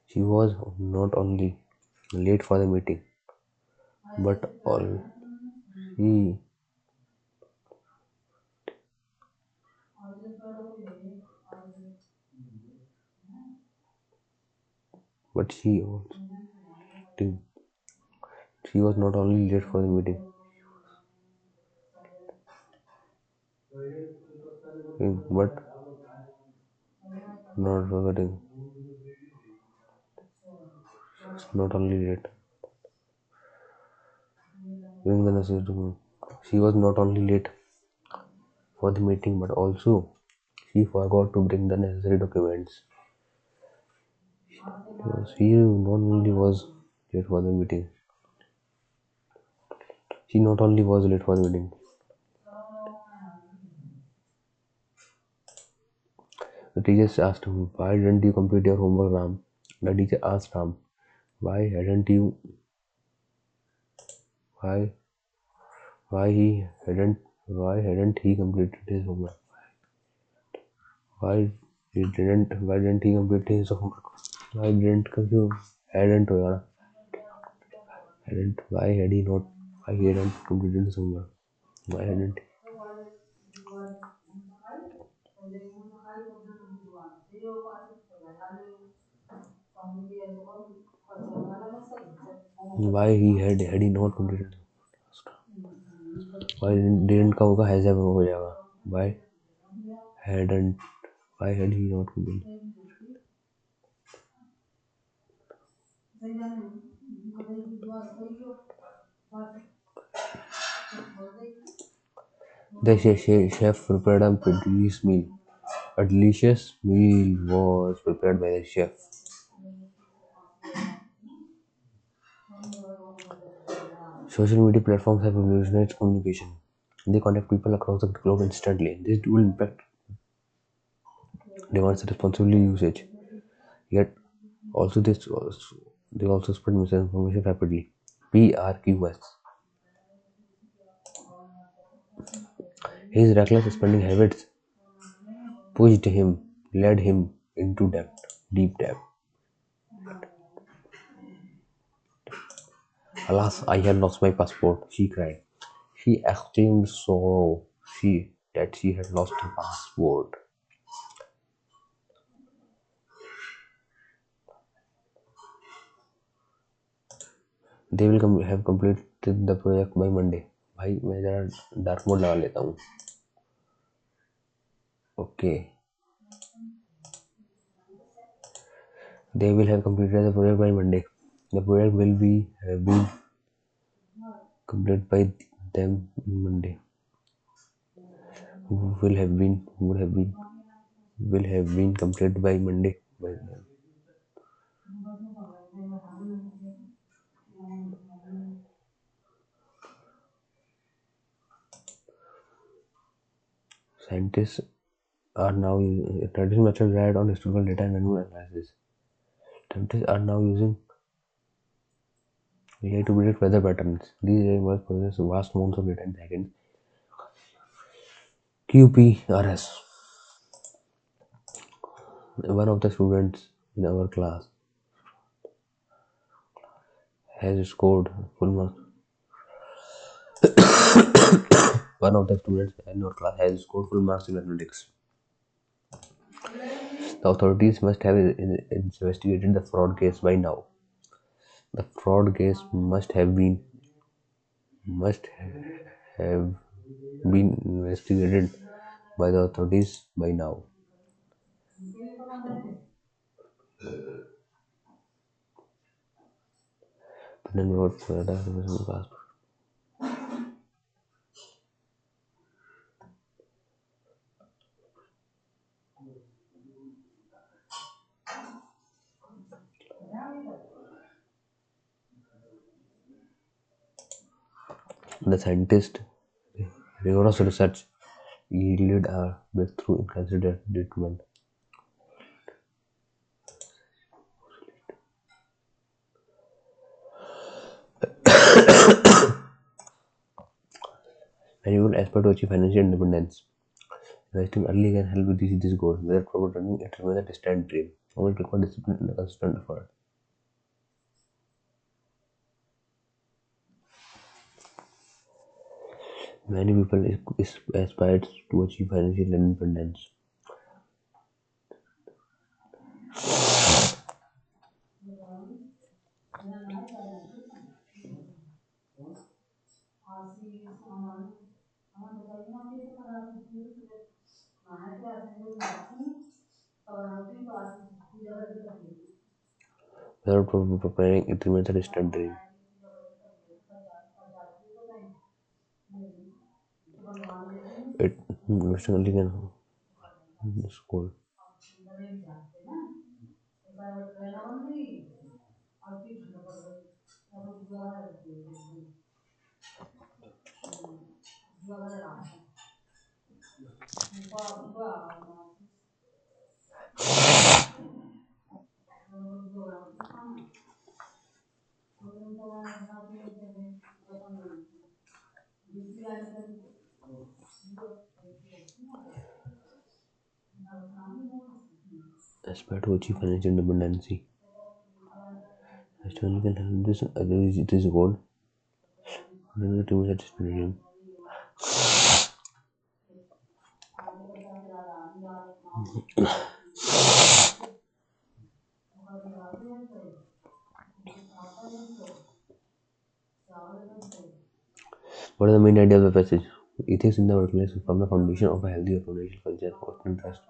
She was not only late for the meeting, but she was not only late for the meeting, but not forgetting. Not only late. Bring the necessary documents. She was not only late for the meeting, but also she forgot to bring the necessary documents. She not only was late for the meeting. She not only was late for the meeting. The teacher asked him, "Why didn't you complete your homework, Ram?" The teacher asked Ram, "Why hadn't you? Why hadn't he completed his homework? Why didn't he complete his homework? Why didn't you hadn't होगा hadn't why had he not why he hadn't completed his homework? Why hadn't had he not completed? Why didn't का होगा has ever हो जाएगा. Why had he not completed? The chef prepared a delicious meal. A delicious meal was prepared by the chef. Social media platforms have revolutionized communication. They connect people across the globe instantly. This dual impact demands responsible usage. Yet, they also spread misinformation rapidly. PRQS. His reckless spending habits led him into deep debt. Alas, I had lost my passport, she cried. She exclaimed sorrow that she had lost her passport. They will have completed the project by Monday. भाई मैं जरा dark mode लगा लेता हूँ. Okay. They will have completed the project by Monday. The project will be have been completed by them Monday. Will have been completed by Monday by them. Scientists are now using traditional methods relied on historical data and manual analysis. Scientists are now using AI to predict weather patterns. These AI models process vast amounts of data in seconds. QPRS. One of the students in our class has scored full marks. One of the students in our class has scored full marks in mathematics. The authorities must have investigated the fraud case by now. The fraud case must have been investigated by the authorities by now. The scientist rigorous research yielded a breakthrough in cancer treatment. Many people aspire to achieve financial independence. Investing early can help with this goal. Without proper training, it remains a distant dream. It will require discipline and a consistent effort. Many people aspire to achieve financial independence. Without proper planning, it remains a distant dream. It investing early can school. Aspire to achieve financial independence. Investing early can help this goal. It remains a distant dream. What is the main idea of the passage? Ethics in the workplace form the foundation of a healthy organizational culture, fostering trust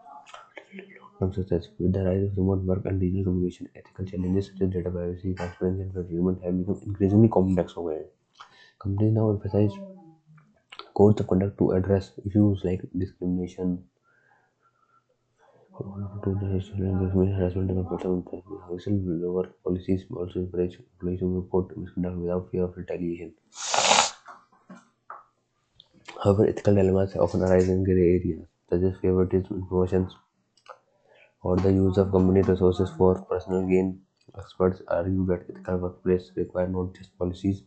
and success. With the rise of remote work and digital communication, ethical challenges such as data privacy, transparency, and procurement have become increasingly complex. Companies now emphasize codes of conduct to address issues like discrimination, harassment, and personal theft. Whistleblower policies also encourage employees to report misconduct without fear of retaliation. However, ethical dilemmas often arise in gray areas, such as favoritism, promotions, or the use of company resources for personal gain. Experts argue that ethical workplace require not just policies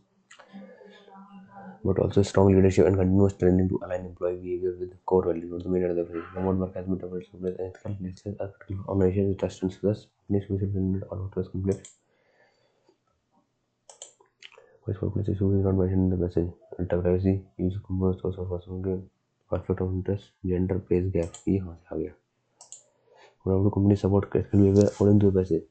but also strong leadership and continuous training to align employee behavior with core values. Not the main other thing. Remote work has been developed to place ethical practices are critical for organizations trust and success. Companies which implement all workers complex. Which workplace issue is not mentioned in the message. Data privacy, use of components source of personal gain, conflict of interest, gender pays gap. ये कहाँ से आ गया? How do companies support ethical behavior according to the message?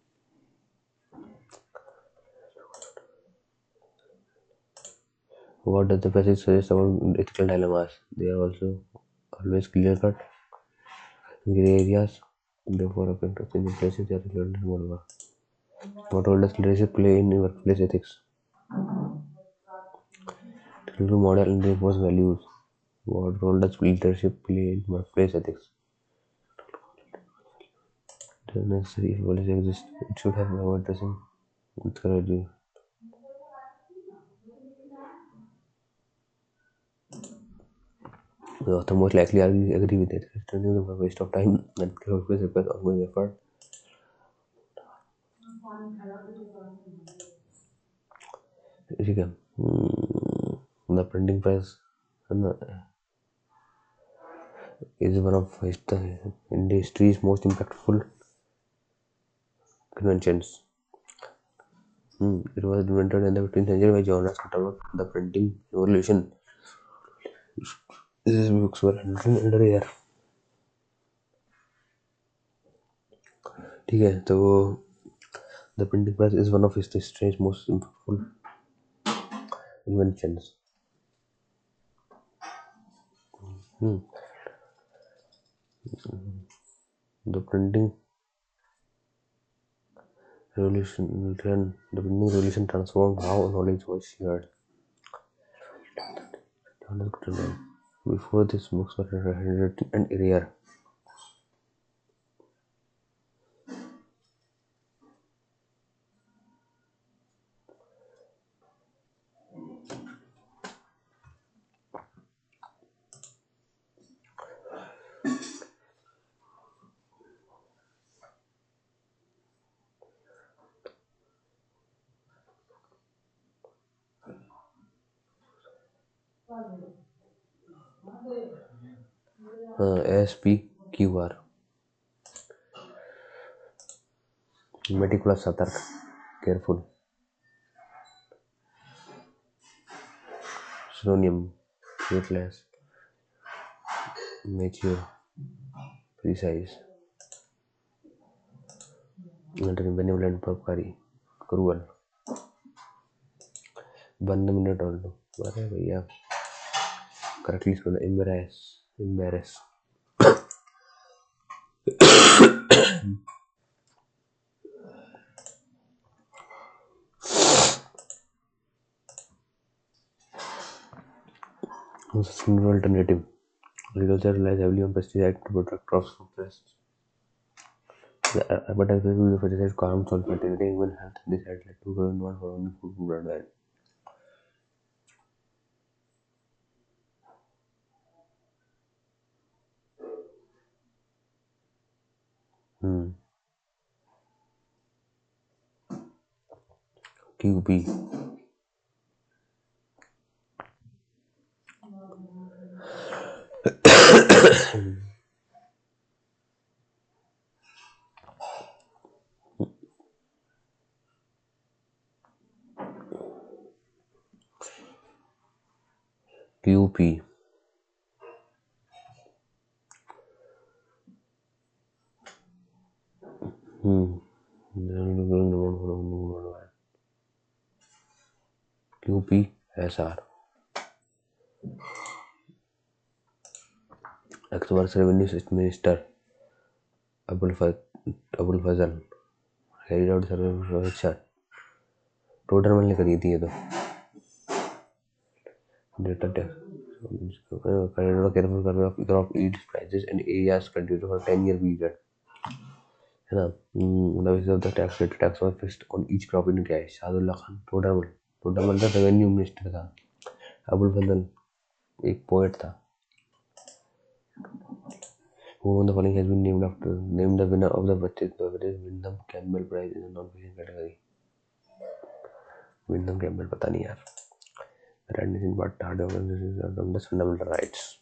What does the passage suggest about ethical dilemmas? They are also always clear cut. Gray areas, therefore, affect of change leadership, they are relevant and whatever. What role does leadership play in workplace ethics? To model and reinforce values. What role does leadership play in workplace ethics? It is necessary if policy exists. It should have no addressing encouraging. The author most likely agree with it. Turning the waste of time and workplace requires ongoing effort. ठीक है. The printing press is one of the industry's most impactful inventions. It was invented in the 15th century by John Gutenberg. The printing revolution. These books were written under a year. ठीक है, तो the printing press is one of history's most impactful inventions. The printing revolution transformed how knowledge was shared. Johannes Gutenberg. Before this, books were handwritten and rare. SPQR. Meticulous, satark, careful. Synonym: ruthless, mature, precise. Benevolent, परोपकारी, cruel. 1 minute और दो. अरे भैया, correctly सुनो. embarrass. Sustainable alternative. Agriculture relies heavily on pesticides to protect crops from pests. The advertisement use of pesticides harms soil fertility and human health. This had led to growing demand for only food worldwide. QP. QP. QPSR. Ex-Vice Revenue Minister Abul Fazl carried out surveillance. Total मैंने करी थी ये तो. Data tax. Careful survey of crop yields, prices and areas continued for 10-year period. है ना. The basis of the tax was fixed on each crop in क्या है. शाहदुल्ला Khan total मतलब रेवेन्यू मिनिस्टर था. अबुल फजल एक पोएट था. Who won the following has been named the winner of the Wyndham Campbell Prize in the non-fiction category. Wyndham Campbell पता नहीं यार. Recognition but hard organizations fundamental rights.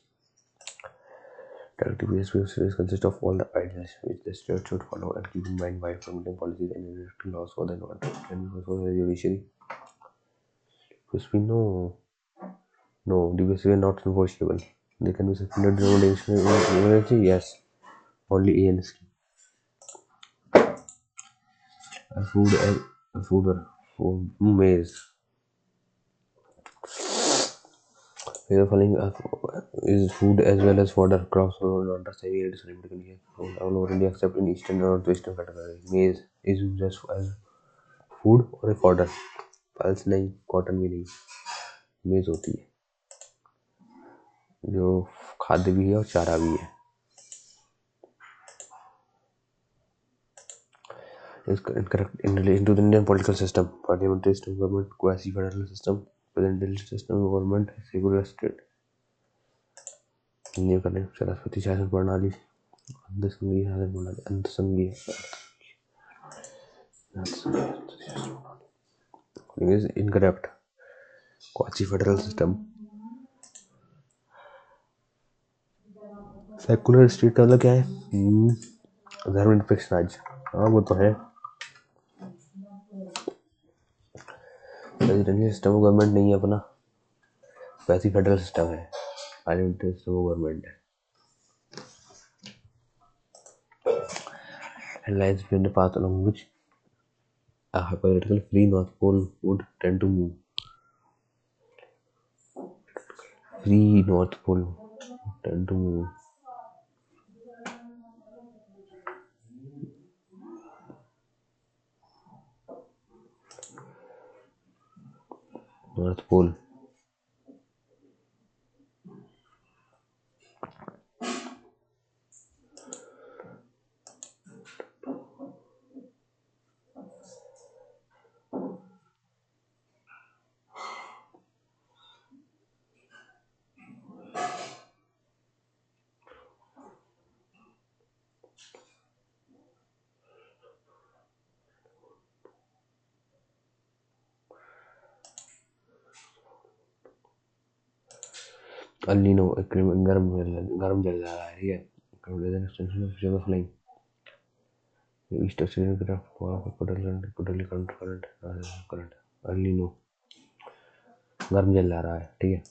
Directive series consists of all the ideals which the state should follow and keep in mind while promoting policies and enacting laws for the environment. And for the judiciary. No, DBS are not enforceable. They can be suspended during emergency. Yes, only ANC. Food or maize. The following is food as well as fodder. Crops are not the semi-arid climate conditions all over India except in eastern and northwestern category. Maize is used as food और एक fodder. Pulse नहीं, cotton भी नहीं, मेज होती है जो खाद्य भी है और चारा भी है. Is incorrect in relation to the Indian political system. Parliamentary system government, quasi-federal system, presidential system government, secular state. ये करें सरस्वती शासन प्रणाली, अंतसंघीय शासन प्रणाली, अंतसंघीय is incorrect. Quasi-federal system. Secular state का मतलब क्या है? धर्मनिरपेक्ष राज्य. हाँ वो तो है. प्रेसिडेंशियल सिस्टम गवर्नमेंट नहीं है अपना, वैसी फेडरल सिस्टम है. पार्लियामेंट्री सिस्टम गवर्नमेंट है. And lines between the path along which a hypothetical free North Pole would tend to move. Free North Pole tend to move. North Pole. El Nino, गर्म जल रहा है. ठीक है. Extension of river flowing. East Australian craft quarterly current. El Nino, गर्म जल रहा है. ठीक है.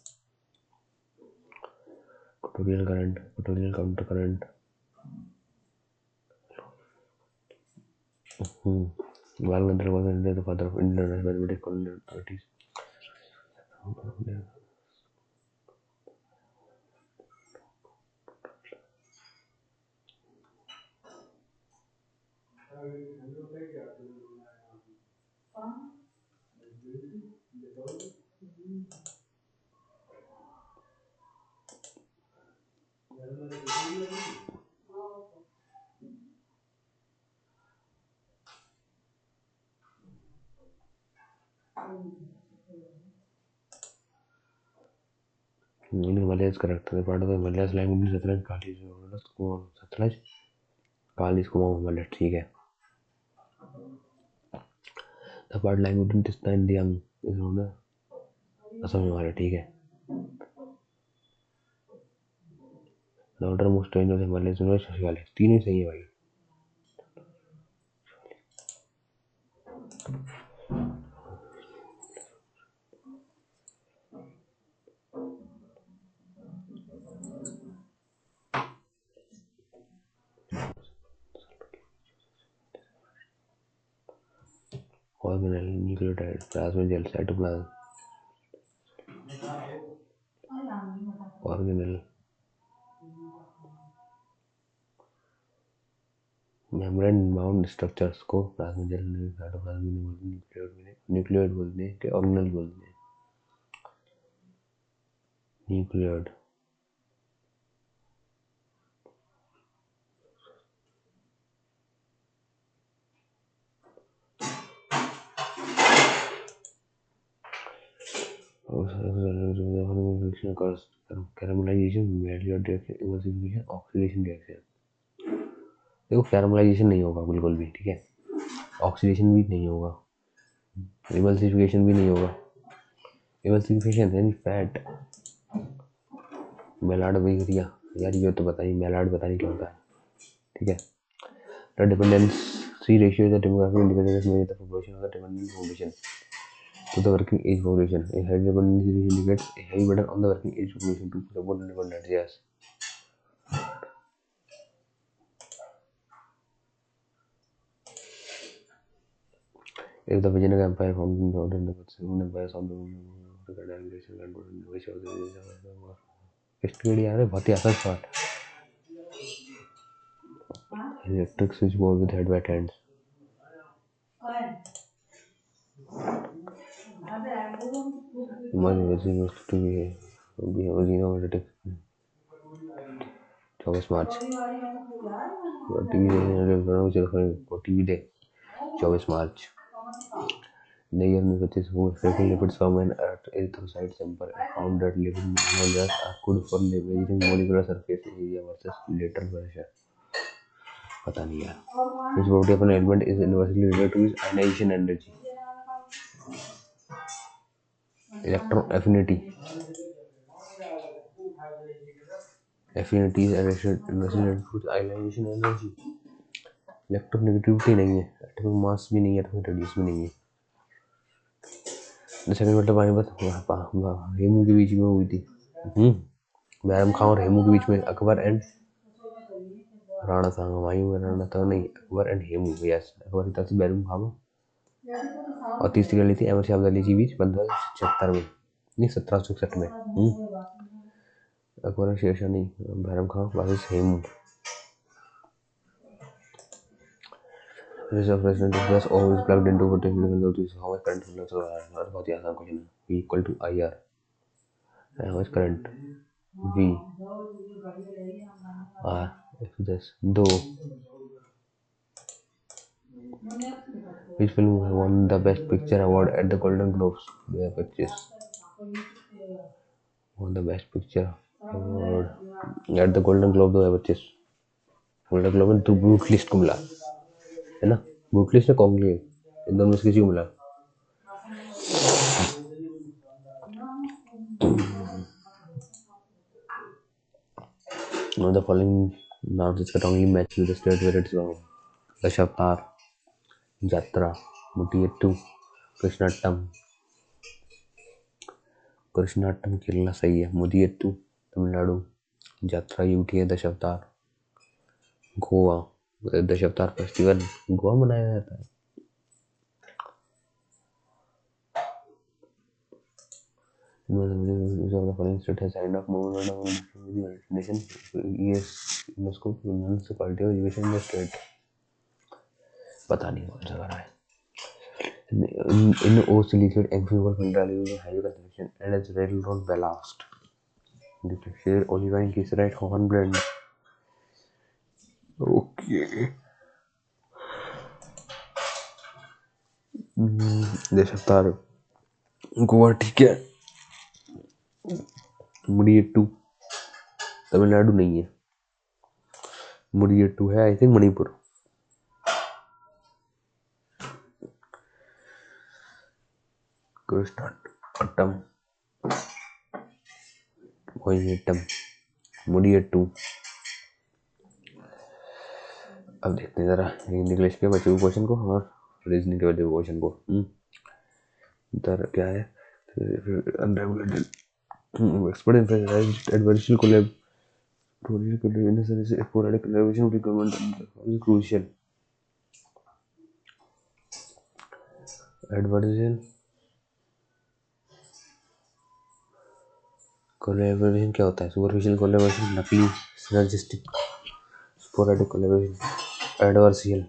Equatorial counter current. Alexander was the father of Indian mathematics colonial authorities. Himalaya is correct. The part of the Himalayas lying between Satluj, Kali is Himalaya. ठीक है. The part lying between Tisna and Diang is known as Assam Himalaya. ठीक है. The outermost range of the Himalayas is known as Shashgale. तीनों सही है भाई. Organelle, nucleotide, plasma gel, cytoplasm. Organelle, membrane bound structures को plasma gel में, cytoplasm में बोलते हैं, nucleoid बोलते हैं कि organelle बोलते हैं. Nucleoid. Caramelization, Maillard reaction, emulsification, oxidation reaction. देखो कैरमलाइजेशन नहीं होगा बिल्कुल भी. ठीक है. ऑक्सीडेशन भी नहीं होगा, emulsification भी नहीं होगा. emulsification यानी फैट. मेलार्ड भी दिया यार, ये तो बताइए मेलार्ड पता नहीं क्या होता है. ठीक है. The dependency ratio is a demographic indicator that measures the proportion of the dependent population to the working age population. A high dependency ratio indicates a heavy burden on the working age population to support independence. Yes. If the Vijayanagar Empire found in the northern empires of the यार बहुत ही आसान सवाल। Electric switch board with head weight hands. हमारी वजह में तो भी है, भी वजीनो automatic 24 March TV day 24 March. In the year 1956, Franklin lipids from an erythrocyte sample and found that lipid molecules are good for measuring molecular surface area versus lateral pressure. पता नहीं यार। Which property of an element is inversely related to its ionization energy? Electron affinity. Affinity is inversely related to its ionization energy. Electronegativity नहीं है, atomic mass भी नहीं है, atomic radius भी नहीं है। सेकंड मतलब पानीपत हेमू के बीच में हुई थी। बैरम खां और हेमू के बीच में, अकबर एंड राणा सांगा मायूं राणा तो नहीं, अकबर एंड हेमू। यस, अकबर की तरफ से बैरम खां और तीसरी लड़ी थी अहमद शाह अब्दाली के बीच 1576 में, नहीं 1761 में। अकबर और शेरशाह नहीं, Bairam Khan versus Hemu. This represented gas always plugged into particular voltage. How much current flows through wire? बहुत ही आसान क्वेश्चन है। V equal to IR. How much current? V R F this 2. Which film won the Best Picture award at the Golden Globes 2025? Won the Best Picture award at the Golden Globe 2025. Golden Globe में तो brute list को मिला है ना, brute list है conclave, इन दोनों में से किसी को मिला। One of the following nouns is strongly matched with the state where it's found. Dashavtar, Jatra, Mutiyattu, Krishnattam. कृष्णाटम Kerala सही है, मुदियट्टू तमिलनाडु, यात्रा यूटी है, दशावतार गोवा। दशावतार फेस्टिवल गोवा मनाया जाता है। पता नहीं कौन सा है। In O silicate amphibious mineral using heavy construction and as railroad ballast. Share olivine kieserite hornblende. Okay. देशवतार Goa ठीक है, मुडियट्टू तमिलनाडु नहीं है, मुडियट्टू है आई थिंक मणिपुर। कृष्णाटम मोहिनीअट्टम मुडियट्टू। अब देखते हैं जरा इंग्लिश के बचे हुए क्वेश्चन को और रीजनिंग के बचे हुए क्वेश्चन को। इधर क्या है, unregulated expert emphasized adversarial collaboration is sporadic collaboration with government is crucial. Adversarial collaboration क्या होता है? Superficial collaboration, नकली, synergistic, sporadic collaboration, adversarial।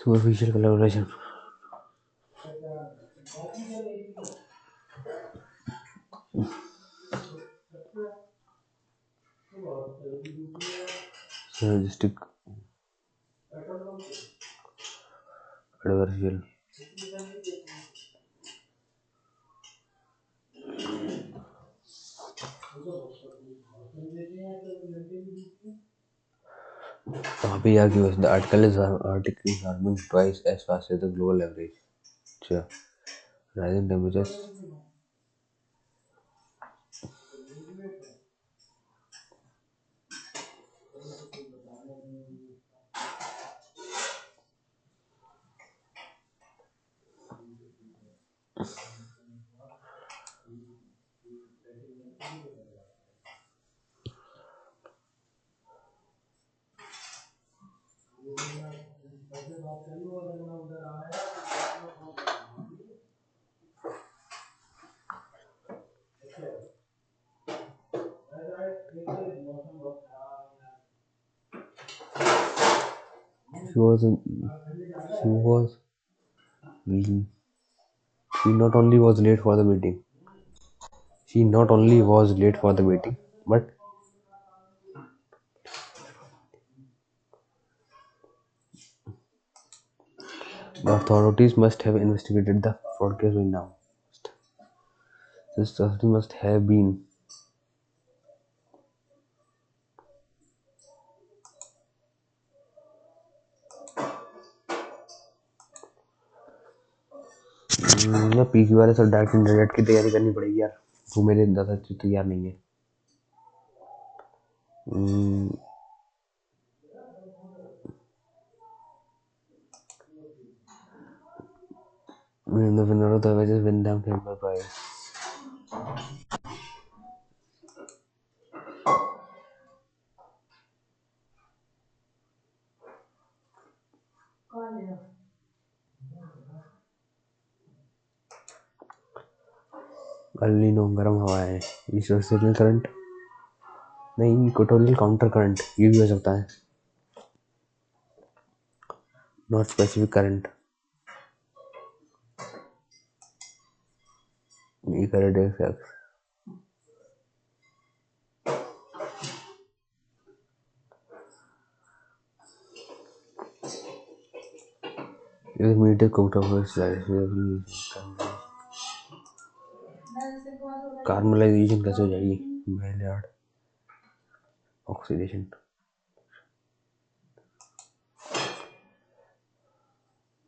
Superficial collaboration synergistic, adversarial। वहाँ पे यार क्यों the article is warming twice as fast as the global average। अच्छा, rising temperatures She was she was she not only was late for the meeting. She not only was late for the meeting, but the authorities must have investigated the fraud case by now. This authority must have been मैं PC वाले सब direct internet की तैयारी करनी पड़ेगी यार। वो मेरे दादा तैयार नहीं है। The winner of the wedges win them paper prize. अल्लीनो गर्म हवा है। सिग्नल करंट नहीं, इक्वेटोरियल काउंटर करंट ये भी हो सकता है। नॉर्थ स्पेसिफिक करंट ये करंट एक्स ये मीटर कोट ऑफ कार्मलाइजेशन कैसे हो जाएगी? मेलियार्ड ऑक्सीडेशन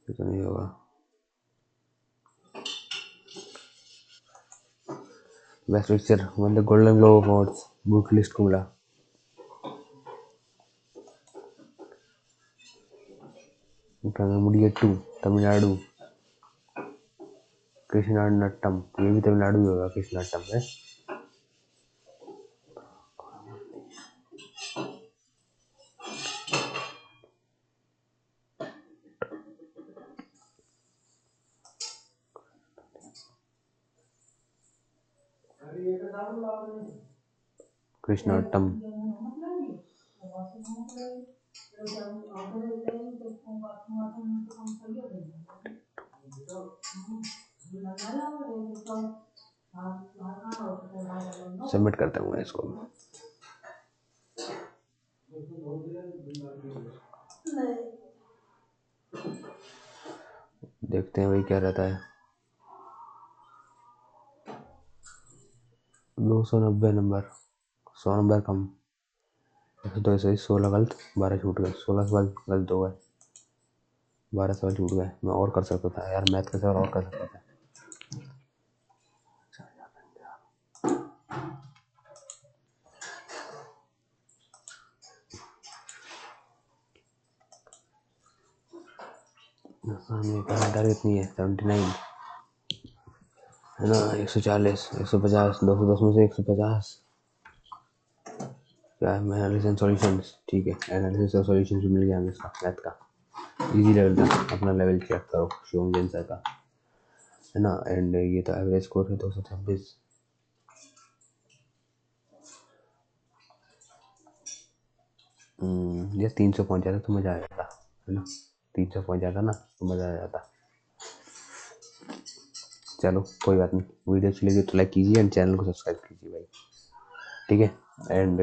तो नहीं होगा। Best picture one the golden globe awards book list को मिला। मुडियट्टू तमिलनाडु कृष्णाटम ये भी तमिलनाडु ही होगा। कृष्णाटम है। कृष्णाटम सबमिट करता हूँ इसको। देखते हैं भाई क्या रहता है। 290 नंबर, 100 नंबर कम। तो ऐसे 16 गलत 12 छूट गए। 16 सवाल गलत हो गए, 12 सवाल छूट गए। मैं और कर सकता था यार, मैथ का सवाल और कर सकता था। कितनी है? 79 है ना। 140 150 210 में से 150 क्या है? मैं एनालिसिस एंड सॉल्यूशंस ठीक है। एनालिसिस और सॉल्यूशंस भी मिल गया हमें इसका मैथ का। इजी लेवल था। अपना लेवल चेक करो शिवम जैन सर का है ना। एंड ये तो एवरेज स्कोर है 226। ये 300 पहुंच जाता तो मज़ा आ जाता है ना। 300 पहुंच जाता ना तो मज़ा आ जाता। चलो कोई बात नहीं। वीडियो अच्छी लगी तो लाइक कीजिए एंड चैनल को सब्सक्राइब कीजिए भाई, ठीक है। एंड